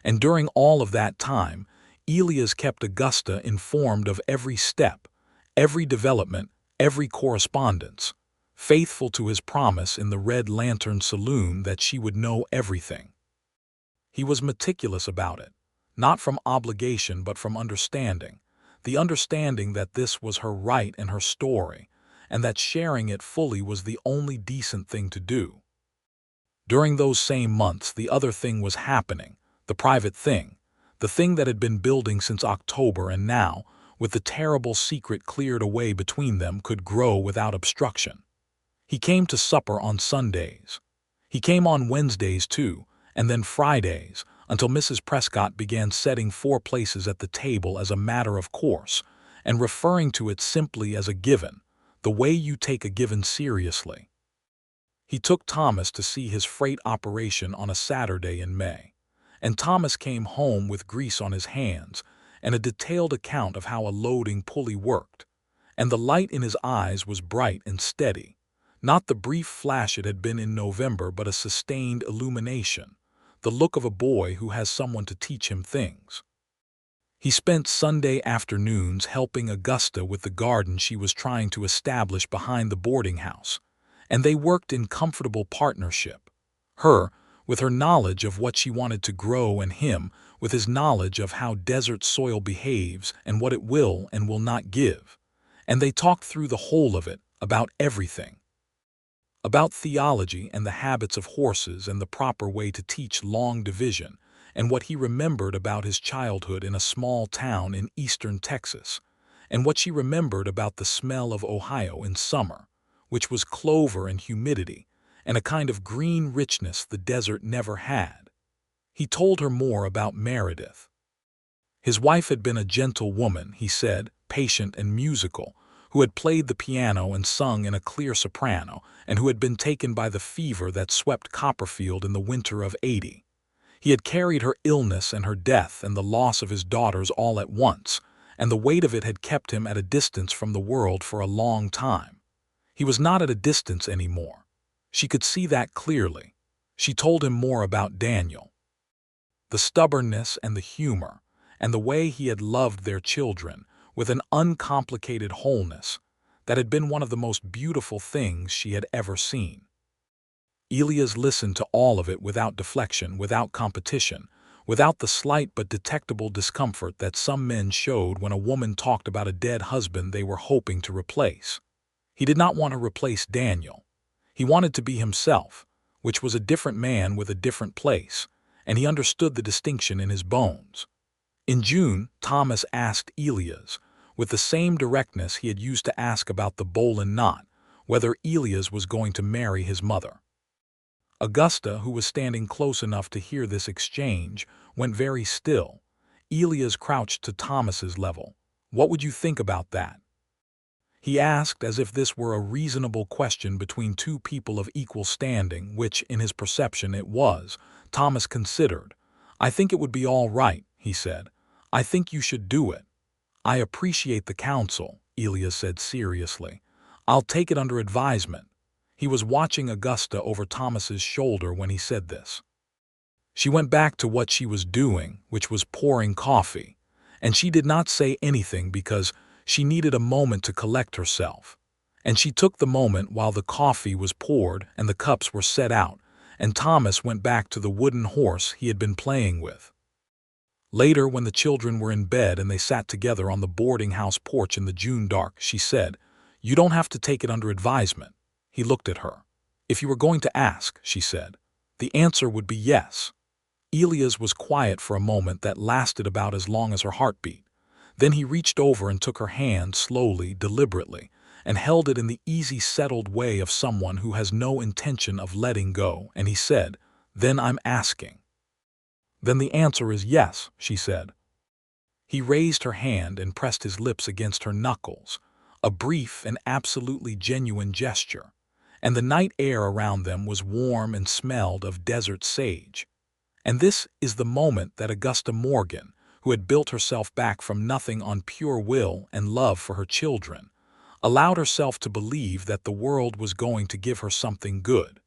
Speaker 1: and during all of that time, Elias kept Augusta informed of every step, every development, every correspondence, faithful to his promise in the Red Lantern Saloon that she would know everything. He was meticulous about it, not from obligation but from understanding, the understanding that this was her right and her story, and that sharing it fully was the only decent thing to do. During those same months, the other thing was happening, the private thing, the thing that had been building since October and now, with the terrible secret cleared away between them, could grow without obstruction. He came to supper on Sundays. He came on Wednesdays too, and then Fridays, until Mrs. Prescott began setting 4 places at the table as a matter of course, and referring to it simply as a given, the way you take a given seriously. He took Thomas to see his freight operation on a Saturday in May, and Thomas came home with grease on his hands and a detailed account of how a loading pulley worked, and the light in his eyes was bright and steady, not the brief flash it had been in November but a sustained illumination, the look of a boy who has someone to teach him things. He spent Sunday afternoons helping Augusta with the garden she was trying to establish behind the boarding house, and they worked in comfortable partnership, her with her knowledge of what she wanted to grow and him with his knowledge of how desert soil behaves and what it will and will not give, and they talked through the whole of it, about everything. About theology and the habits of horses and the proper way to teach long division, and what he remembered about his childhood in a small town in eastern Texas, and what she remembered about the smell of Ohio in summer, which was clover and humidity, and a kind of green richness the desert never had. He told her more about Meredith. His wife had been a gentle woman, he said, patient and musical, who had played the piano and sung in a clear soprano, and who had been taken by the fever that swept Copperfield in the winter of '80. He had carried her illness and her death and the loss of his daughters all at once, and the weight of it had kept him at a distance from the world for a long time. He was not at a distance anymore. She could see that clearly. She told him more about Daniel. The stubbornness and the humor, and the way he had loved their children, with an uncomplicated wholeness, that had been one of the most beautiful things she had ever seen. Elias listened to all of it without deflection, without competition, without the slight but detectable discomfort that some men showed when a woman talked about a dead husband they were hoping to replace. He did not want to replace Daniel. He wanted to be himself, which was a different man with a different place, and he understood the distinction in his bones. In June, Thomas asked Elias, with the same directness he had used to ask about the Bolin knot, whether Elias was going to marry his mother. Augusta, who was standing close enough to hear this exchange, went very still. Elias crouched to Thomas's level. "What would you think about that?" He asked as if this were a reasonable question between 2 people of equal standing, which, in his perception, it was. Thomas considered. "I think it would be all right," he said. "I think you should do it." "I appreciate the counsel," Elias said seriously. "I'll take it under advisement." He was watching Augusta over Thomas's shoulder when he said this. She went back to what she was doing, which was pouring coffee, and she did not say anything because she needed a moment to collect herself, and she took the moment while the coffee was poured and the cups were set out, and Thomas went back to the wooden horse he had been playing with. Later, when the children were in bed and they sat together on the boarding house porch in the June dark, she said, "You don't have to take it under advisement." He looked at her. "If you were going to ask," she said, "the answer would be yes." Elias was quiet for a moment that lasted about as long as her heartbeat. Then he reached over and took her hand slowly, deliberately, and held it in the easy, settled way of someone who has no intention of letting go, and he said, "Then I'm asking." "Then the answer is yes," she said. He raised her hand and pressed his lips against her knuckles, a brief and absolutely genuine gesture, and the night air around them was warm and smelled of desert sage. And this is the moment that Augusta Morgan, who had built herself back from nothing on pure will and love for her children, allowed herself to believe that the world was going to give her something good.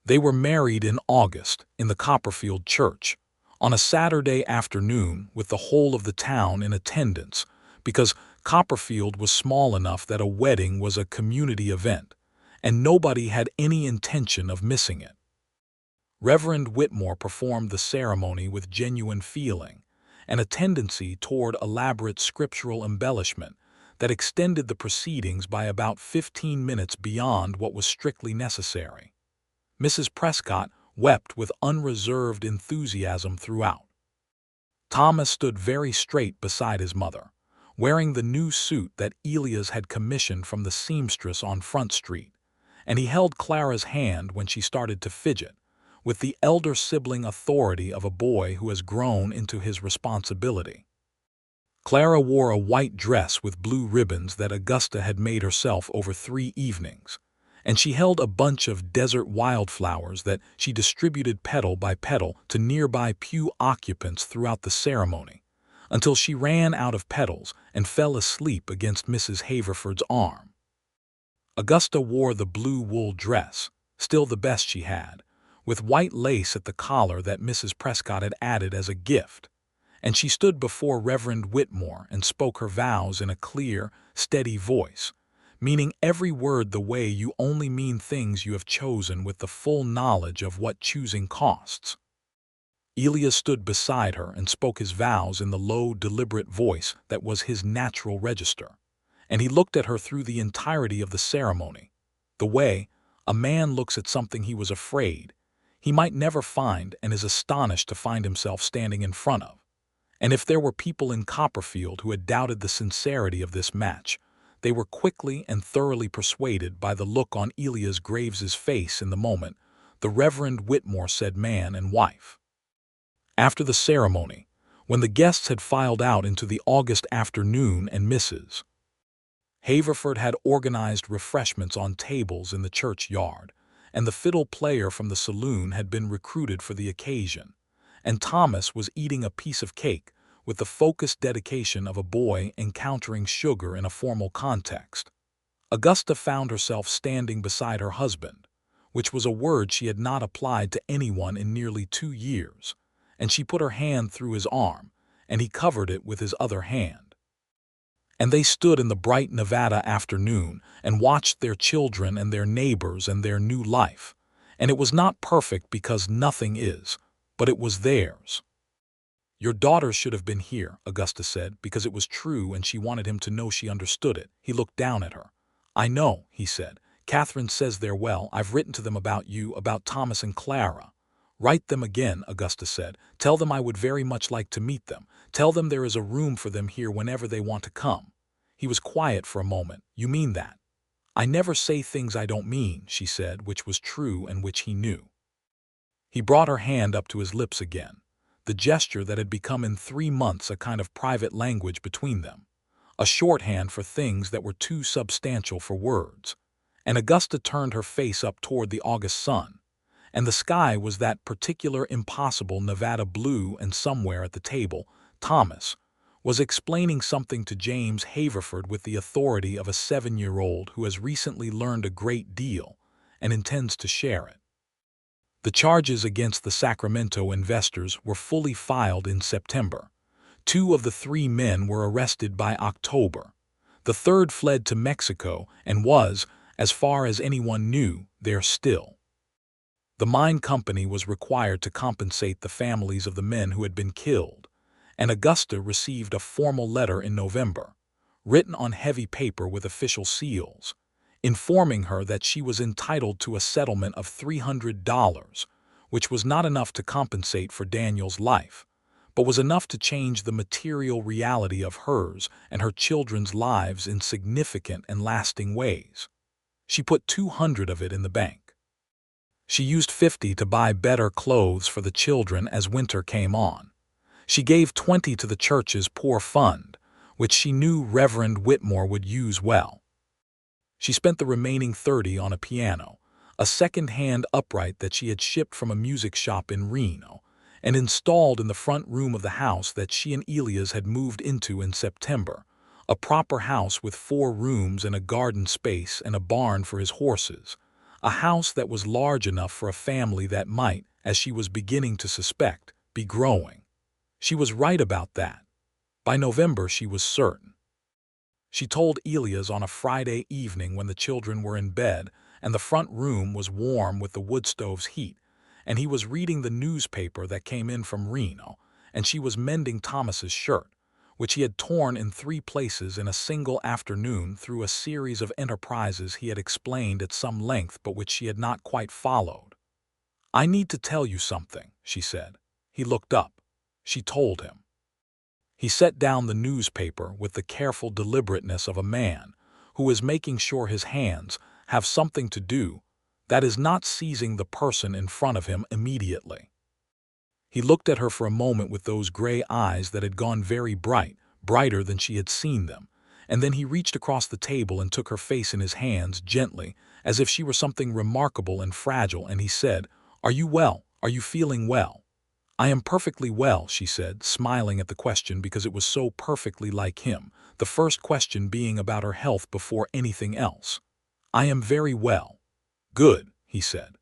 Speaker 1: They were married in August in the Copperfield church, on a Saturday afternoon with the whole of the town in attendance, because Copperfield was small enough that a wedding was a community event, and nobody had any intention of missing it. Reverend Whitmore performed the ceremony with genuine feeling and a tendency toward elaborate scriptural embellishment that extended the proceedings by about 15 minutes beyond what was strictly necessary. Mrs. Prescott wept with unreserved enthusiasm throughout. Thomas stood very straight beside his mother, wearing the new suit that Elias had commissioned from the seamstress on Front Street, and he held Clara's hand when she started to fidget, with the elder sibling authority of a boy who has grown into his responsibility. Clara wore a white dress with blue ribbons that Augusta had made herself over 3 evenings, and she held a bunch of desert wildflowers that she distributed petal by petal to nearby pew occupants throughout the ceremony, until she ran out of petals and fell asleep against Mrs. Haverford's arm. Augusta wore the blue wool dress, still the best she had, with white lace at the collar that Mrs. Prescott had added as a gift, and she stood before Reverend Whitmore and spoke her vows in a clear, steady voice, meaning every word the way you only mean things you have chosen with the full knowledge of what choosing costs. Elias stood beside her and spoke his vows in the low, deliberate voice that was his natural register, and he looked at her through the entirety of the ceremony, the way a man looks at something he was afraid he might never find and is astonished to find himself standing in front of. And if there were people in Copperfield who had doubted the sincerity of this match, they were quickly and thoroughly persuaded by the look on Elias Graves's face in the moment the Reverend Whitmore said man and wife. After the ceremony, when the guests had filed out into the August afternoon and Mrs. Haverford had organized refreshments on tables in the churchyard, and the fiddle player from the saloon had been recruited for the occasion, and Thomas was eating a piece of cake with the focused dedication of a boy encountering sugar in a formal context. Augusta found herself standing beside her husband, which was a word she had not applied to anyone in nearly 2 years, and she put her hand through his arm, and he covered it with his other hand. And they stood in the bright Nevada afternoon and watched their children and their neighbors and their new life, and it was not perfect because nothing is, but it was theirs. "Your daughter should have been here," Augusta said, because it was true and she wanted him to know she understood it. He looked down at her. "I know," he said. "Catherine says they're well. I've written to them about you, about Thomas and Clara." "Write them again," Augusta said. "Tell them I would very much like to meet them. Tell them there is a room for them here whenever they want to come." He was quiet for a moment. "You mean that?" "I never say things I don't mean," she said, which was true and which he knew. He brought her hand up to his lips again, the gesture that had become in 3 months a kind of private language between them, a shorthand for things that were too substantial for words. And Augusta turned her face up toward the August sun, and the sky was that particular impossible Nevada blue, and somewhere at the table, Thomas was explaining something to James Haverford with the authority of a 7-year-old who has recently learned a great deal and intends to share it. The charges against the Sacramento investors were fully filed in September. 2 of the 3 men were arrested by October. The third fled to Mexico and was, as far as anyone knew, there still. The mine company was required to compensate the families of the men who had been killed, and Augusta received a formal letter in November, written on heavy paper with official seals, informing her that she was entitled to a settlement of $300, which was not enough to compensate for Daniel's life, but was enough to change the material reality of hers and her children's lives in significant and lasting ways. She put 200 of it in the bank. She used 50 to buy better clothes for the children as winter came on. She gave 20 to the church's poor fund, which she knew Reverend Whitmore would use well. She spent the remaining 30 on a piano, a second-hand upright that she had shipped from a music shop in Reno, and installed in the front room of the house that she and Elias had moved into in September, a proper house with 4 rooms and a garden space and a barn for his horses, a house that was large enough for a family that might, as she was beginning to suspect, be growing. She was right about that. By November she was certain. She told Elias on a Friday evening when the children were in bed and the front room was warm with the wood stove's heat, and he was reading the newspaper that came in from Reno, and she was mending Thomas's shirt, which he had torn in 3 places in a single afternoon through a series of enterprises he had explained at some length but which she had not quite followed. "I need to tell you something," she said. He looked up. She told him. He set down the newspaper with the careful deliberateness of a man who is making sure his hands have something to do, that is, not seizing the person in front of him immediately. He looked at her for a moment with those gray eyes that had gone very bright, brighter than she had seen them, and then he reached across the table and took her face in his hands gently, as if she were something remarkable and fragile, and he said, "Are you well? Are you feeling well?" "I am perfectly well," she said, smiling at the question because it was so perfectly like him, the first question being about her health before anything else. "I am very well." "Good," he said.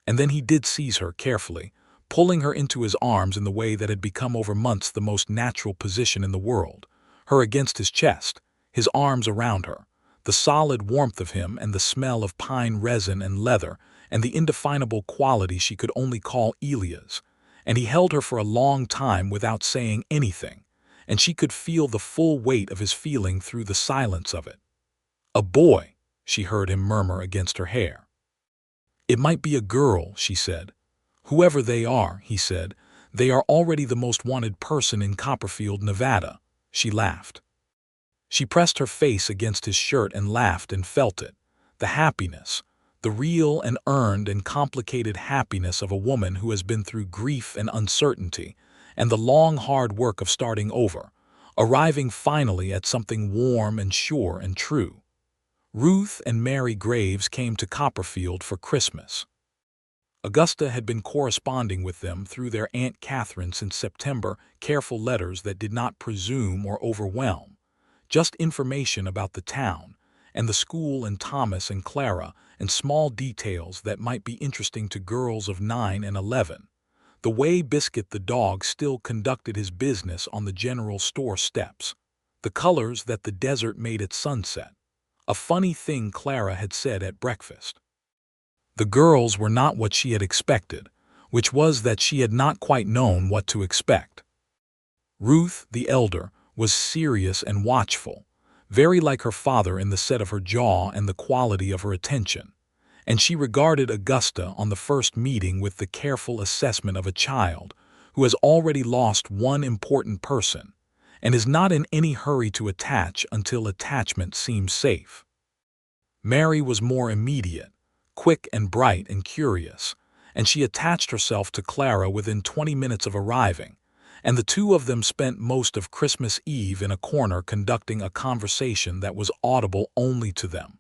Speaker 1: And then he did seize her carefully, pulling her into his arms in the way that had become over months the most natural position in the world, her against his chest, his arms around her, the solid warmth of him and the smell of pine resin and leather and the indefinable quality she could only call Elias, and he held her for a long time without saying anything, and she could feel the full weight of his feeling through the silence of it. "A boy," she heard him murmur against her hair. "It might be a girl," she said. "Whoever they are," he said, "they are already the most wanted person in Copperfield, Nevada." She laughed. She pressed her face against his shirt and laughed and felt it, the happiness, the real and earned and complicated happiness of a woman who has been through grief and uncertainty and the long hard work of starting over, arriving finally at something warm and sure and true. Ruth and Mary Graves came to Copperfield for Christmas. Augusta had been corresponding with them through their Aunt Catherine since September, careful letters that did not presume or overwhelm, just information about the town and the school and Thomas and Clara and small details that might be interesting to girls of 9 and 11. The way Biscuit the dog still conducted his business on the general store steps. The colors that the desert made at sunset. A funny thing Clara had said at breakfast. The girls were not what she had expected, which was that she had not quite known what to expect. Ruth, the elder, was serious and watchful, very like her father in the set of her jaw and the quality of her attention, and she regarded Augusta on the first meeting with the careful assessment of a child who has already lost one important person and is not in any hurry to attach until attachment seems safe. Mary was more immediate, quick and bright and curious, and she attached herself to Clara within 20 minutes of arriving, and the two of them spent most of Christmas Eve in a corner conducting a conversation that was audible only to them.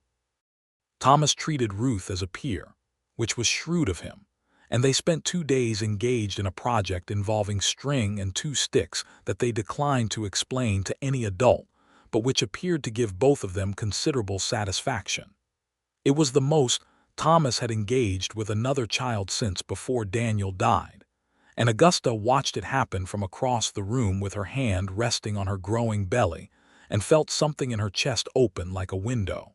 Speaker 1: Thomas treated Ruth as a peer, which was shrewd of him, and they spent 2 days engaged in a project involving string and 2 sticks that they declined to explain to any adult, but which appeared to give both of them considerable satisfaction. It was the most Thomas had engaged with another child since before Daniel died, and Augusta watched it happen from across the room with her hand resting on her growing belly and felt something in her chest open like a window.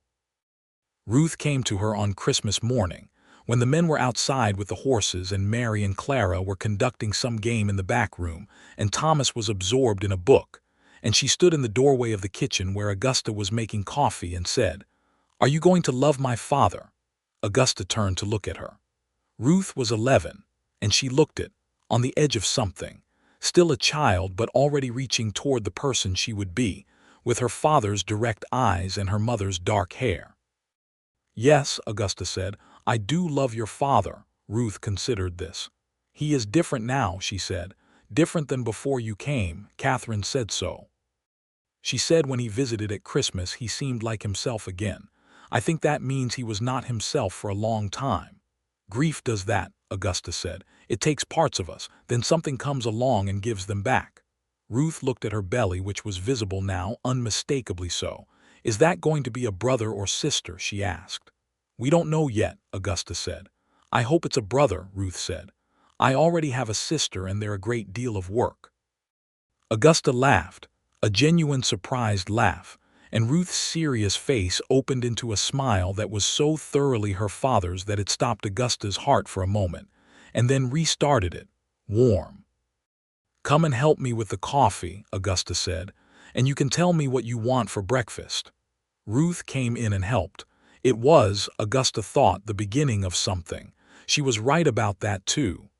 Speaker 1: Ruth came to her on Christmas morning, when the men were outside with the horses and Mary and Clara were conducting some game in the back room, and Thomas was absorbed in a book, and she stood in the doorway of the kitchen where Augusta was making coffee and said, "Are you going to love my father?" Augusta turned to look at her. Ruth was 11, and she looked it, on the edge of something, still a child but already reaching toward the person she would be, with her father's direct eyes and her mother's dark hair. "Yes," Augusta said, "I do love your father." Ruth considered this. "He is different now," she said. "Different than before you came. Catherine said so. She said when he visited at Christmas he seemed like himself again. I think that means he was not himself for a long time." "Grief does that," Augusta said. "It takes parts of us, then something comes along and gives them back." Ruth looked at her belly, which was visible now, unmistakably so. "Is that going to be a brother or sister?" she asked. "We don't know yet," Augusta said. "I hope it's a brother," Ruth said. "I already have a sister and they're a great deal of work." Augusta laughed, a genuine surprised laugh, and Ruth's serious face opened into a smile that was so thoroughly her father's that it stopped Augusta's heart for a moment, and then restarted it, warm. "Come and help me with the coffee," Augusta said, "and you can tell me what you want for breakfast." Ruth came in and helped. It was, Augusta thought, the beginning of something. She was right about that too.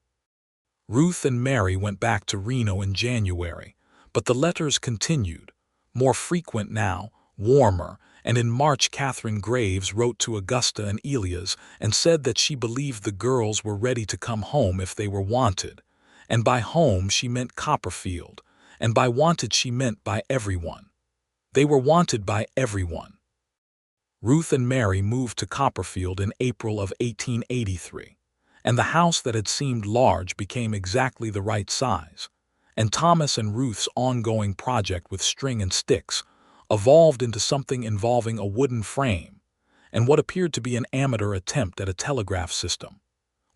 Speaker 1: Ruth and Mary went back to Reno in January, but the letters continued, more frequent now, warmer, and in March Catherine Graves wrote to Augusta and Elias and said that she believed the girls were ready to come home if they were wanted. And by home she meant Copperfield, and by wanted she meant by everyone. They were wanted by everyone. Ruth and Mary moved to Copperfield in April of 1883, and the house that had seemed large became exactly the right size. And Thomas and Ruth's ongoing project with string and sticks evolved into something involving a wooden frame and what appeared to be an amateur attempt at a telegraph system,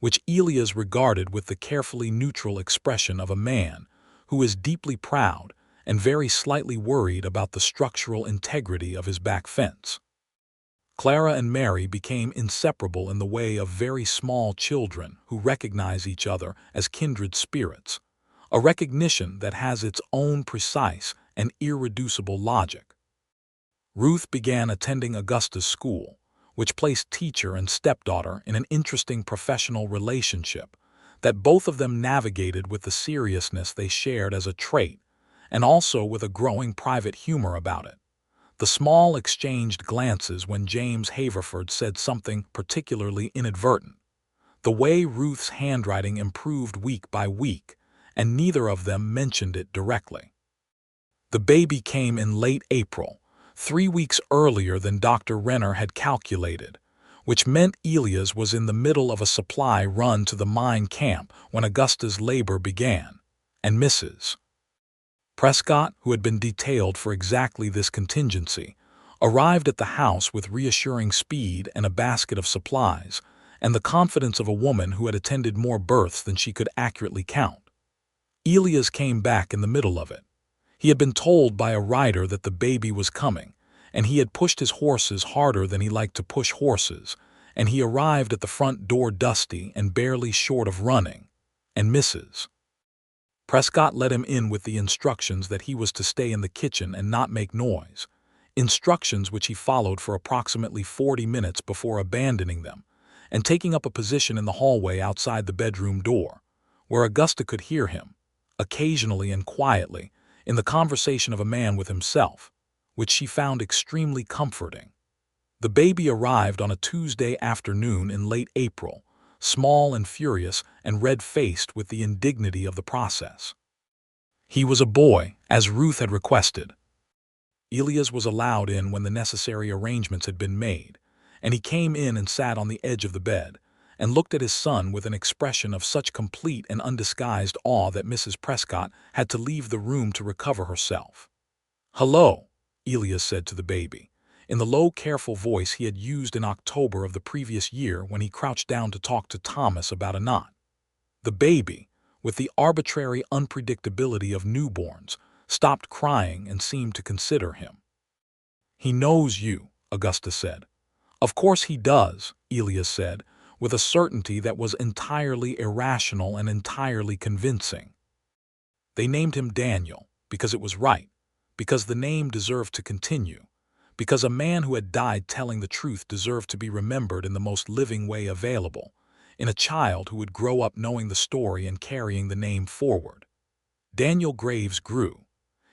Speaker 1: which Elias regarded with the carefully neutral expression of a man who is deeply proud and very slightly worried about the structural integrity of his back fence. Clara and Mary became inseparable in the way of very small children who recognize each other as kindred spirits, a recognition that has its own precise and irreducible logic. Ruth began attending Augusta's school, which placed teacher and stepdaughter in an interesting professional relationship that both of them navigated with the seriousness they shared as a trait, and also with a growing private humor about it. The small exchanged glances when James Haverford said something particularly inadvertent, the way Ruth's handwriting improved week by week, and neither of them mentioned it directly. The baby came in late April, 3 weeks earlier than Dr. Renner had calculated, which meant Elias was in the middle of a supply run to the mine camp when Augusta's labor began, and Mrs. Prescott, who had been detailed for exactly this contingency, arrived at the house with reassuring speed and a basket of supplies, and the confidence of a woman who had attended more births than she could accurately count. Elias came back in the middle of it. He had been told by a rider that the baby was coming, and he had pushed his horses harder than he liked to push horses, and he arrived at the front door dusty and barely short of running, and Mrs. Prescott let him in with the instructions that he was to stay in the kitchen and not make noise, instructions which he followed for approximately 40 minutes before abandoning them and taking up a position in the hallway outside the bedroom door, where Augusta could hear him, occasionally and quietly, in the conversation of a man with himself, which she found extremely comforting. The baby arrived on a Tuesday afternoon in late April, small and furious and red-faced with the indignity of the process. He was a boy, as Ruth had requested. Elias was allowed in when the necessary arrangements had been made, and he came in and sat on the edge of the bed, and looked at his son with an expression of such complete and undisguised awe that Mrs. Prescott had to leave the room to recover herself. "Hello," Elias said to the baby, in the low, careful voice he had used in October of the previous year when he crouched down to talk to Thomas about a knot. The baby, with the arbitrary unpredictability of newborns, stopped crying and seemed to consider him. "He knows you," Augusta said. "Of course he does," Elias said, with a certainty that was entirely irrational and entirely convincing. They named him Daniel because it was right, because the name deserved to continue, because a man who had died telling the truth deserved to be remembered in the most living way available, in a child who would grow up knowing the story and carrying the name forward. Daniel Graves grew.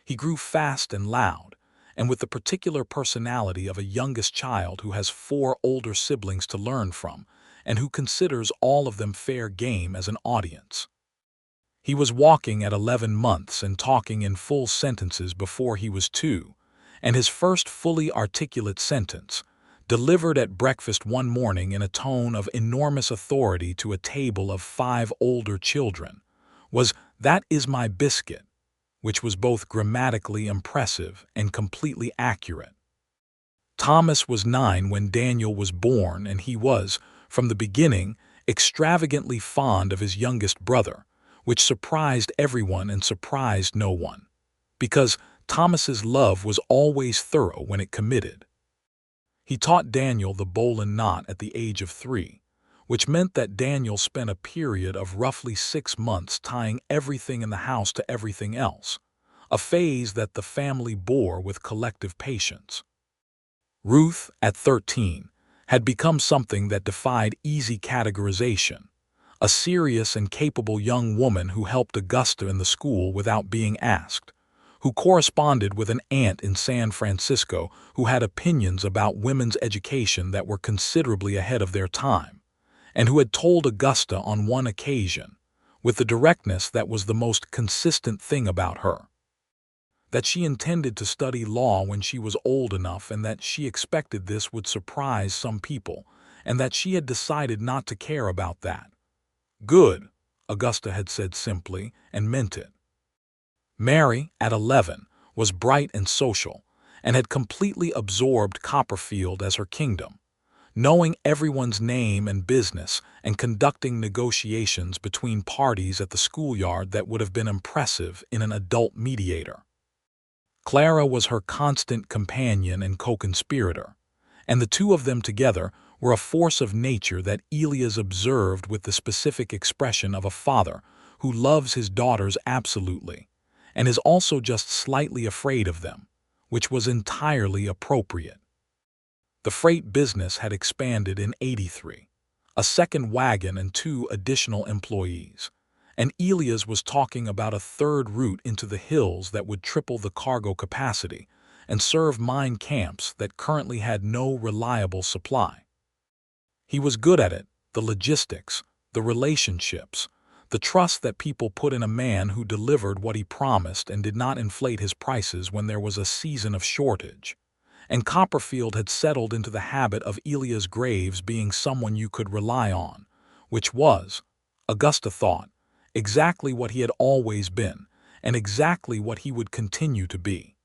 Speaker 1: He grew fast and loud, and with the particular personality of a youngest child who has 4 older siblings to learn from, and who considers all of them fair game as an audience. He was walking at 11 months and talking in full sentences before he was 2, and his first fully articulate sentence, delivered at breakfast one morning in a tone of enormous authority to a table of 5 older children, was, "That is my biscuit," which was both grammatically impressive and completely accurate. Thomas was 9 when Daniel was born, and he was, from the beginning, extravagantly fond of his youngest brother, which surprised everyone and surprised no one, because Thomas's love was always thorough when it committed. He taught Daniel the bowl and knot at the age of 3, which meant that Daniel spent a period of roughly 6 months tying everything in the house to everything else, a phase that the family bore with collective patience. Ruth, at 13, had become something that defied easy categorization, a serious and capable young woman who helped Augusta in the school without being asked, who corresponded with an aunt in San Francisco who had opinions about women's education that were considerably ahead of their time, and who had told Augusta on one occasion, with the directness that was the most consistent thing about her, that she intended to study law when she was old enough and that she expected this would surprise some people, and that she had decided not to care about that. "Good," Augusta had said simply, and meant it. Mary, at 11, was bright and social, and had completely absorbed Copperfield as her kingdom, knowing everyone's name and business and conducting negotiations between parties at the schoolyard that would have been impressive in an adult mediator. Clara was her constant companion and co-conspirator, and the two of them together were a force of nature that Elias observed with the specific expression of a father who loves his daughters absolutely, and is also just slightly afraid of them, which was entirely appropriate. The freight business had expanded in '83, a second wagon and 2 additional employees, and Elias was talking about a 3rd route into the hills that would triple the cargo capacity and serve mine camps that currently had no reliable supply. He was good at it, the logistics, the relationships, the trust that people put in a man who delivered what he promised and did not inflate his prices when there was a season of shortage. And Copperfield had settled into the habit of Elias Graves being someone you could rely on, which was, Augusta thought, exactly what he had always been, and exactly what he would continue to be.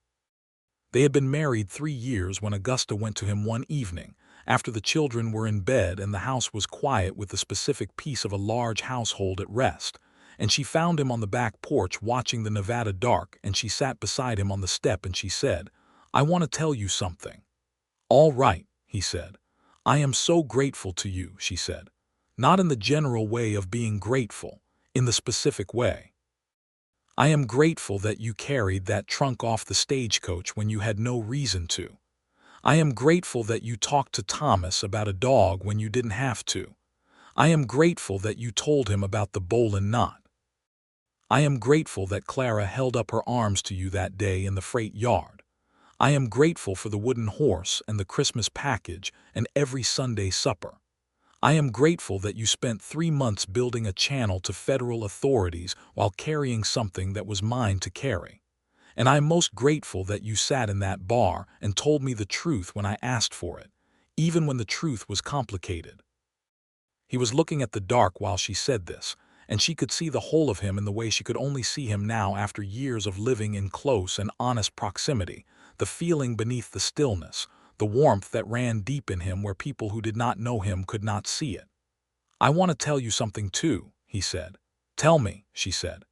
Speaker 1: They had been married 3 years when Augusta went to him one evening, after the children were in bed and the house was quiet with the specific piece of a large household at rest, and she found him on the back porch watching the Nevada dark, and she sat beside him on the step and she said, "I want to tell you something." "All right," he said. "I am so grateful to you," she said. "Not in the general way of being grateful, in the specific way. I am grateful that you carried that trunk off the stagecoach when you had no reason to. I am grateful that you talked to Thomas about a dog when you didn't have to. I am grateful that you told him about the bowl and knot. I am grateful that Clara held up her arms to you that day in the freight yard. I am grateful for the wooden horse and the Christmas package and every Sunday supper. I am grateful that you spent 3 months building a channel to federal authorities while carrying something that was mine to carry. And I am most grateful that you sat in that bar and told me the truth when I asked for it, even when the truth was complicated." He was looking at the dark while she said this, and she could see the whole of him in the way she could only see him now after years of living in close and honest proximity, the feeling beneath the stillness, the warmth that ran deep in him where people who did not know him could not see it. "I want to tell you something too," he said. "Tell me," she said.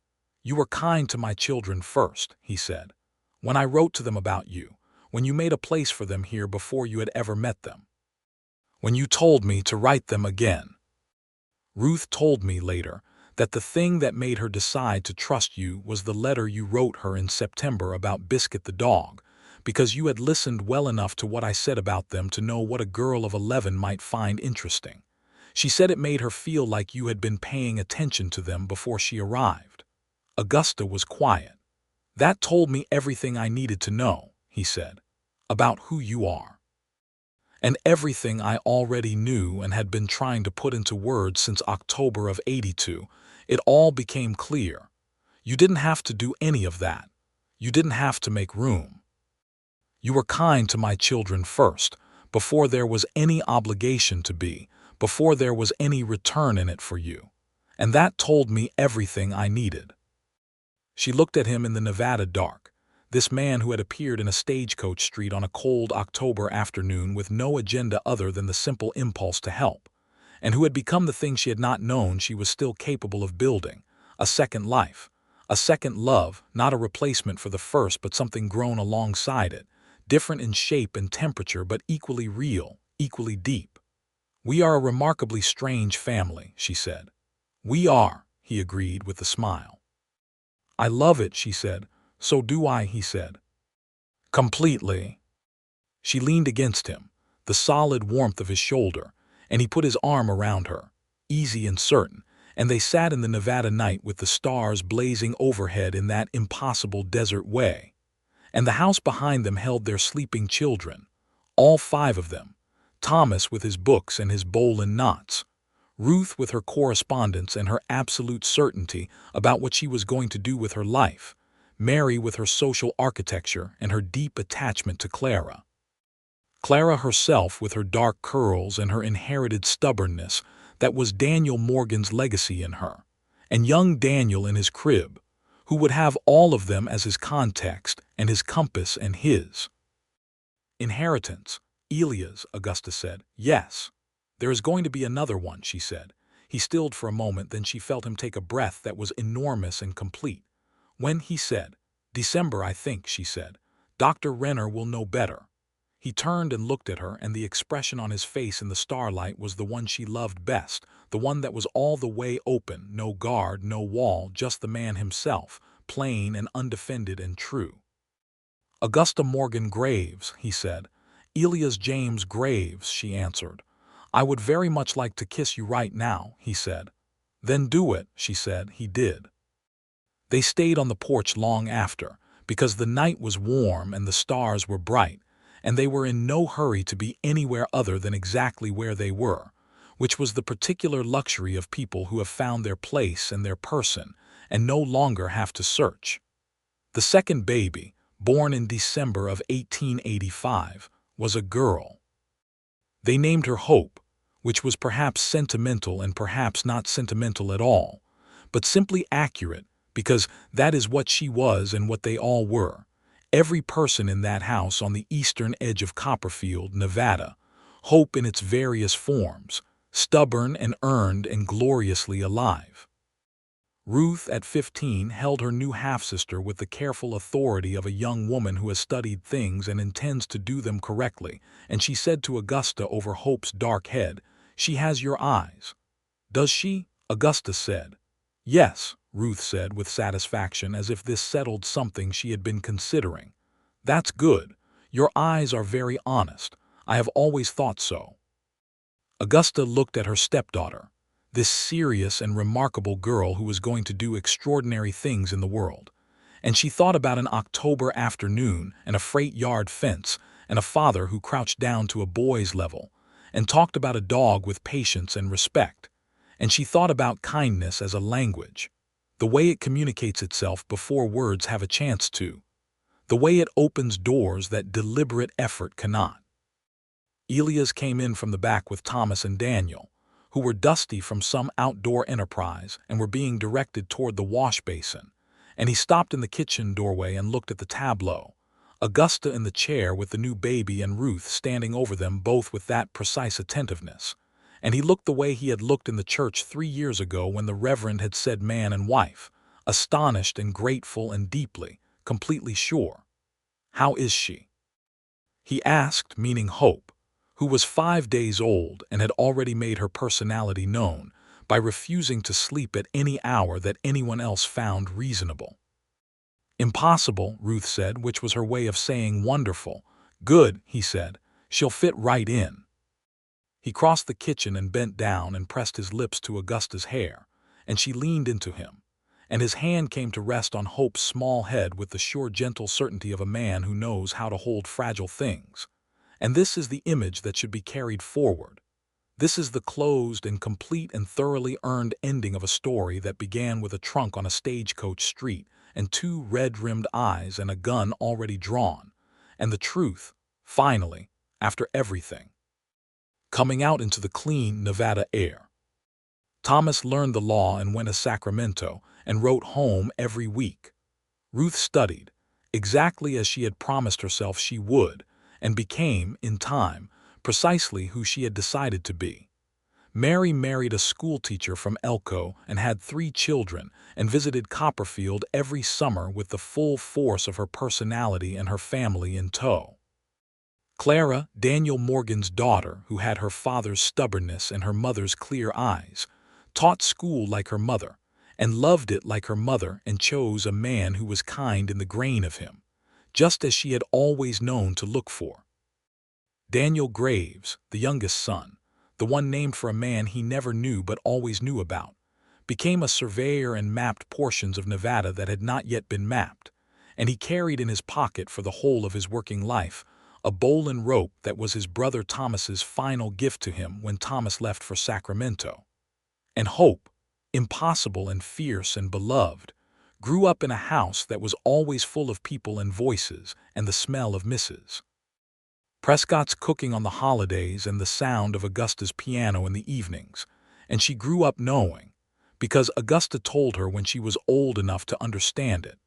Speaker 1: "You were kind to my children first," he said. "When I wrote to them about you, when you made a place for them here before you had ever met them. When you told me to write them again." Ruth told me later that the thing that made her decide to trust you was the letter you wrote her in September about Biscuit the dog, because you had listened well enough to what I said about them to know what a girl of 11 might find interesting. She said it made her feel like you had been paying attention to them before she arrived. Augusta was quiet. That told me everything I needed to know, he said, about who you are. And everything I already knew and had been trying to put into words since October of '82, it all became clear. You didn't have to do any of that. You didn't have to make room. You were kind to my children first, before there was any obligation to be, before there was any return in it for you. And that told me everything I needed. She looked at him in the Nevada dark, this man who had appeared in a stagecoach street on a cold October afternoon with no agenda other than the simple impulse to help, and who had become the thing she had not known she was still capable of building, a second life, a second love, not a replacement for the first but something grown alongside it, different in shape and temperature but equally real, equally deep. We are a remarkably strange family, she said. We are, he agreed with a smile. I love it, she said. So do I, he said. Completely. She leaned against him, the solid warmth of his shoulder, and he put his arm around her, easy and certain, and they sat in the Nevada night with the stars blazing overhead in that impossible desert way. And the house behind them held their sleeping children, all 5 of them, Thomas with his books and his bowl in knots, Ruth with her correspondence and her absolute certainty about what she was going to do with her life, Mary with her social architecture and her deep attachment to Clara. Clara herself with her dark curls and her inherited stubbornness that was Daniel Morgan's legacy in her, and young Daniel in his crib, who would have all of them as his context and his compass and his inheritance. Elias, Augusta said. Yes. There is going to be another one, she said. He stilled for a moment, then she felt him take a breath that was enormous and complete. When he said, December, I think, she said. Dr. Renner will know better. He turned and looked at her, and the expression on his face in the starlight was the one she loved best, the one that was all the way open, no guard, no wall, just the man himself, plain and undefended and true. Augusta Morgan Graves, he said. Elias James Graves, she answered. I would very much like to kiss you right now, he said. Then do it, she said. He did. They stayed on the porch long after, because the night was warm and the stars were bright, and they were in no hurry to be anywhere other than exactly where they were, which was the particular luxury of people who have found their place and their person and no longer have to search. The second baby, born in December of 1885, was a girl. They named her Hope, which was perhaps sentimental and perhaps not sentimental at all, but simply accurate, because that is what she was and what they all were. Every person in that house on the eastern edge of Copperfield, Nevada, hope in its various forms, stubborn and earned and gloriously alive. Ruth, at 15, held her new half-sister with the careful authority of a young woman who has studied things and intends to do them correctly, and she said to Augusta over Hope's dark head, She has your eyes. Does she? Augusta said. Yes, Ruth said with satisfaction, as if this settled something she had been considering. That's good. Your eyes are very honest. I have always thought so. Augusta looked at her stepdaughter, this serious and remarkable girl who was going to do extraordinary things in the world. And she thought about an October afternoon and a freight yard fence and a father who crouched down to a boy's level, and talked about a dog with patience and respect. And she thought about kindness as a language, the way it communicates itself before words have a chance to, the way it opens doors that deliberate effort cannot. Elias came in from the back with Thomas and Daniel, who were dusty from some outdoor enterprise and were being directed toward the wash basin, and he stopped in the kitchen doorway and looked at the tableau, Augusta in the chair with the new baby and Ruth standing over them both with that precise attentiveness, and he looked the way he had looked in the church 3 years ago when the Reverend had said man and wife, astonished and grateful and deeply, completely sure. How is she? He asked, meaning Hope, who was 5 days old and had already made her personality known by refusing to sleep at any hour that anyone else found reasonable. "Impossible," Ruth said, which was her way of saying wonderful. "Good," he said. "She'll fit right in." He crossed the kitchen and bent down and pressed his lips to Augusta's hair, and she leaned into him, and his hand came to rest on Hope's small head with the sure gentle certainty of a man who knows how to hold fragile things. And this is the image that should be carried forward. This is the closed and complete and thoroughly earned ending of a story that began with a trunk on a stagecoach street and two red-rimmed eyes and a gun already drawn, and the truth, finally, after everything, coming out into the clean Nevada air. Thomas learned the law and went to Sacramento and wrote home every week. Ruth studied, exactly as she had promised herself she would, and became, in time, precisely who she had decided to be. Mary married a schoolteacher from Elko and had 3 children and visited Copperfield every summer with the full force of her personality and her family in tow. Clara, Daniel Morgan's daughter, who had her father's stubbornness and her mother's clear eyes, taught school like her mother, and loved it like her mother, and chose a man who was kind in the grain of him, just as she had always known to look for. Daniel Graves, the youngest son, the one named for a man he never knew but always knew about, became a surveyor and mapped portions of Nevada that had not yet been mapped, and he carried in his pocket for the whole of his working life a bowl and rope that was his brother Thomas's final gift to him when Thomas left for Sacramento. And Hope, impossible and fierce and beloved, grew up in a house that was always full of people and voices and the smell of Mrs. Prescott's cooking on the holidays and the sound of Augusta's piano in the evenings, and she grew up knowing, because Augusta told her when she was old enough to understand it,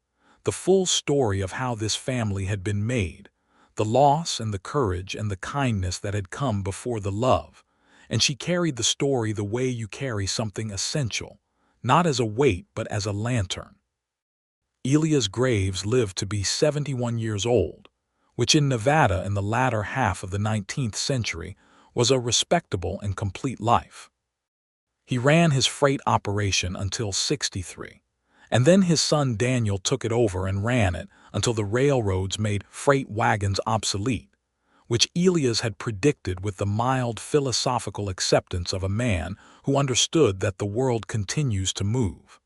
Speaker 1: the full story of how this family had been made, the loss and the courage and the kindness that had come before the love, and she carried the story the way you carry something essential, not as a weight but as a lantern. Elias Graves lived to be 71 years old, which in Nevada in the latter half of the 19th century was a respectable and complete life. He ran his freight operation until 63, and then his son Daniel took it over and ran it until the railroads made freight wagons obsolete, which Elias had predicted with the mild philosophical acceptance of a man who understood that the world continues to move.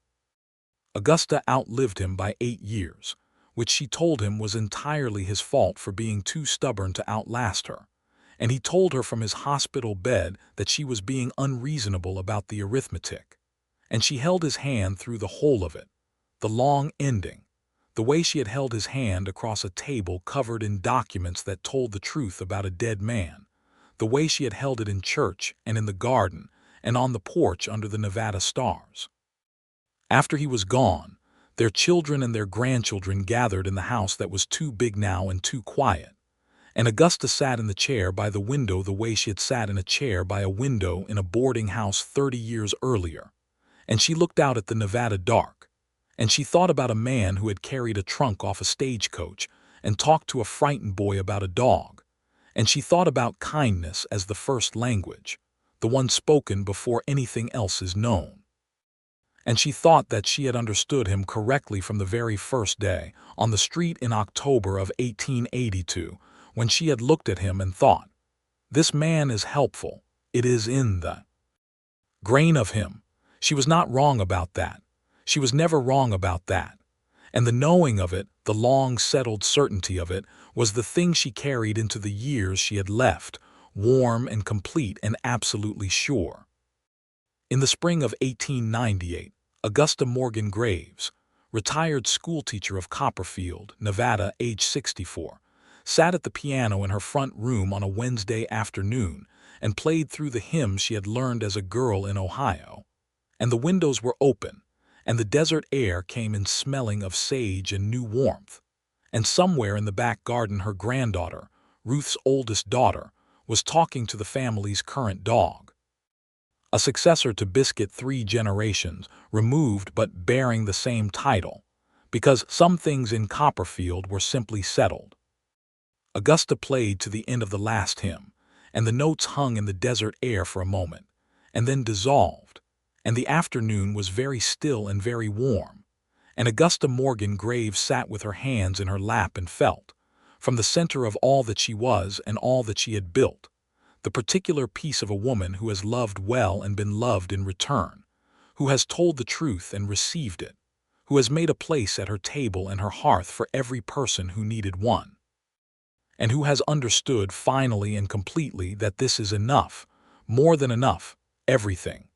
Speaker 1: Augusta outlived him by 8 years, which she told him was entirely his fault for being too stubborn to outlast her, and he told her from his hospital bed that she was being unreasonable about the arithmetic, and she held his hand through the whole of it, the long ending, the way she had held his hand across a table covered in documents that told the truth about a dead man, the way she had held it in church and in the garden and on the porch under the Nevada stars. After he was gone, their children and their grandchildren gathered in the house that was too big now and too quiet, and Augusta sat in the chair by the window the way she had sat in a chair by a window in a boarding house 30 years earlier, and she looked out at the Nevada dark, and she thought about a man who had carried a trunk off a stagecoach and talked to a frightened boy about a dog, and she thought about kindness as the first language, the one spoken before anything else is known. And she thought that she had understood him correctly from the very first day, on the street in October of 1882, when she had looked at him and thought, "This man is helpful, it is in the grain of him." She was not wrong about that. She was never wrong about that. And the knowing of it, the long-settled certainty of it, was the thing she carried into the years she had left, warm and complete and absolutely sure. In the spring of 1898, Augusta Morgan Graves, retired schoolteacher of Copperfield, Nevada, age 64, sat at the piano in her front room on a Wednesday afternoon and played through the hymns she had learned as a girl in Ohio. And the windows were open, and the desert air came in smelling of sage and new warmth. And somewhere in the back garden her granddaughter, Ruth's oldest daughter, was talking to the family's current dog. A successor to Biscuit 3 generations, removed but bearing the same title, because some things in Copperfield were simply settled. Augusta played to the end of the last hymn, and the notes hung in the desert air for a moment, and then dissolved, and the afternoon was very still and very warm, and Augusta Morgan Graves sat with her hands in her lap and felt, from the center of all that she was and all that she had built, the particular piece of a woman who has loved well and been loved in return, who has told the truth and received it, who has made a place at her table and her hearth for every person who needed one, and who has understood finally and completely that this is enough, more than enough, everything.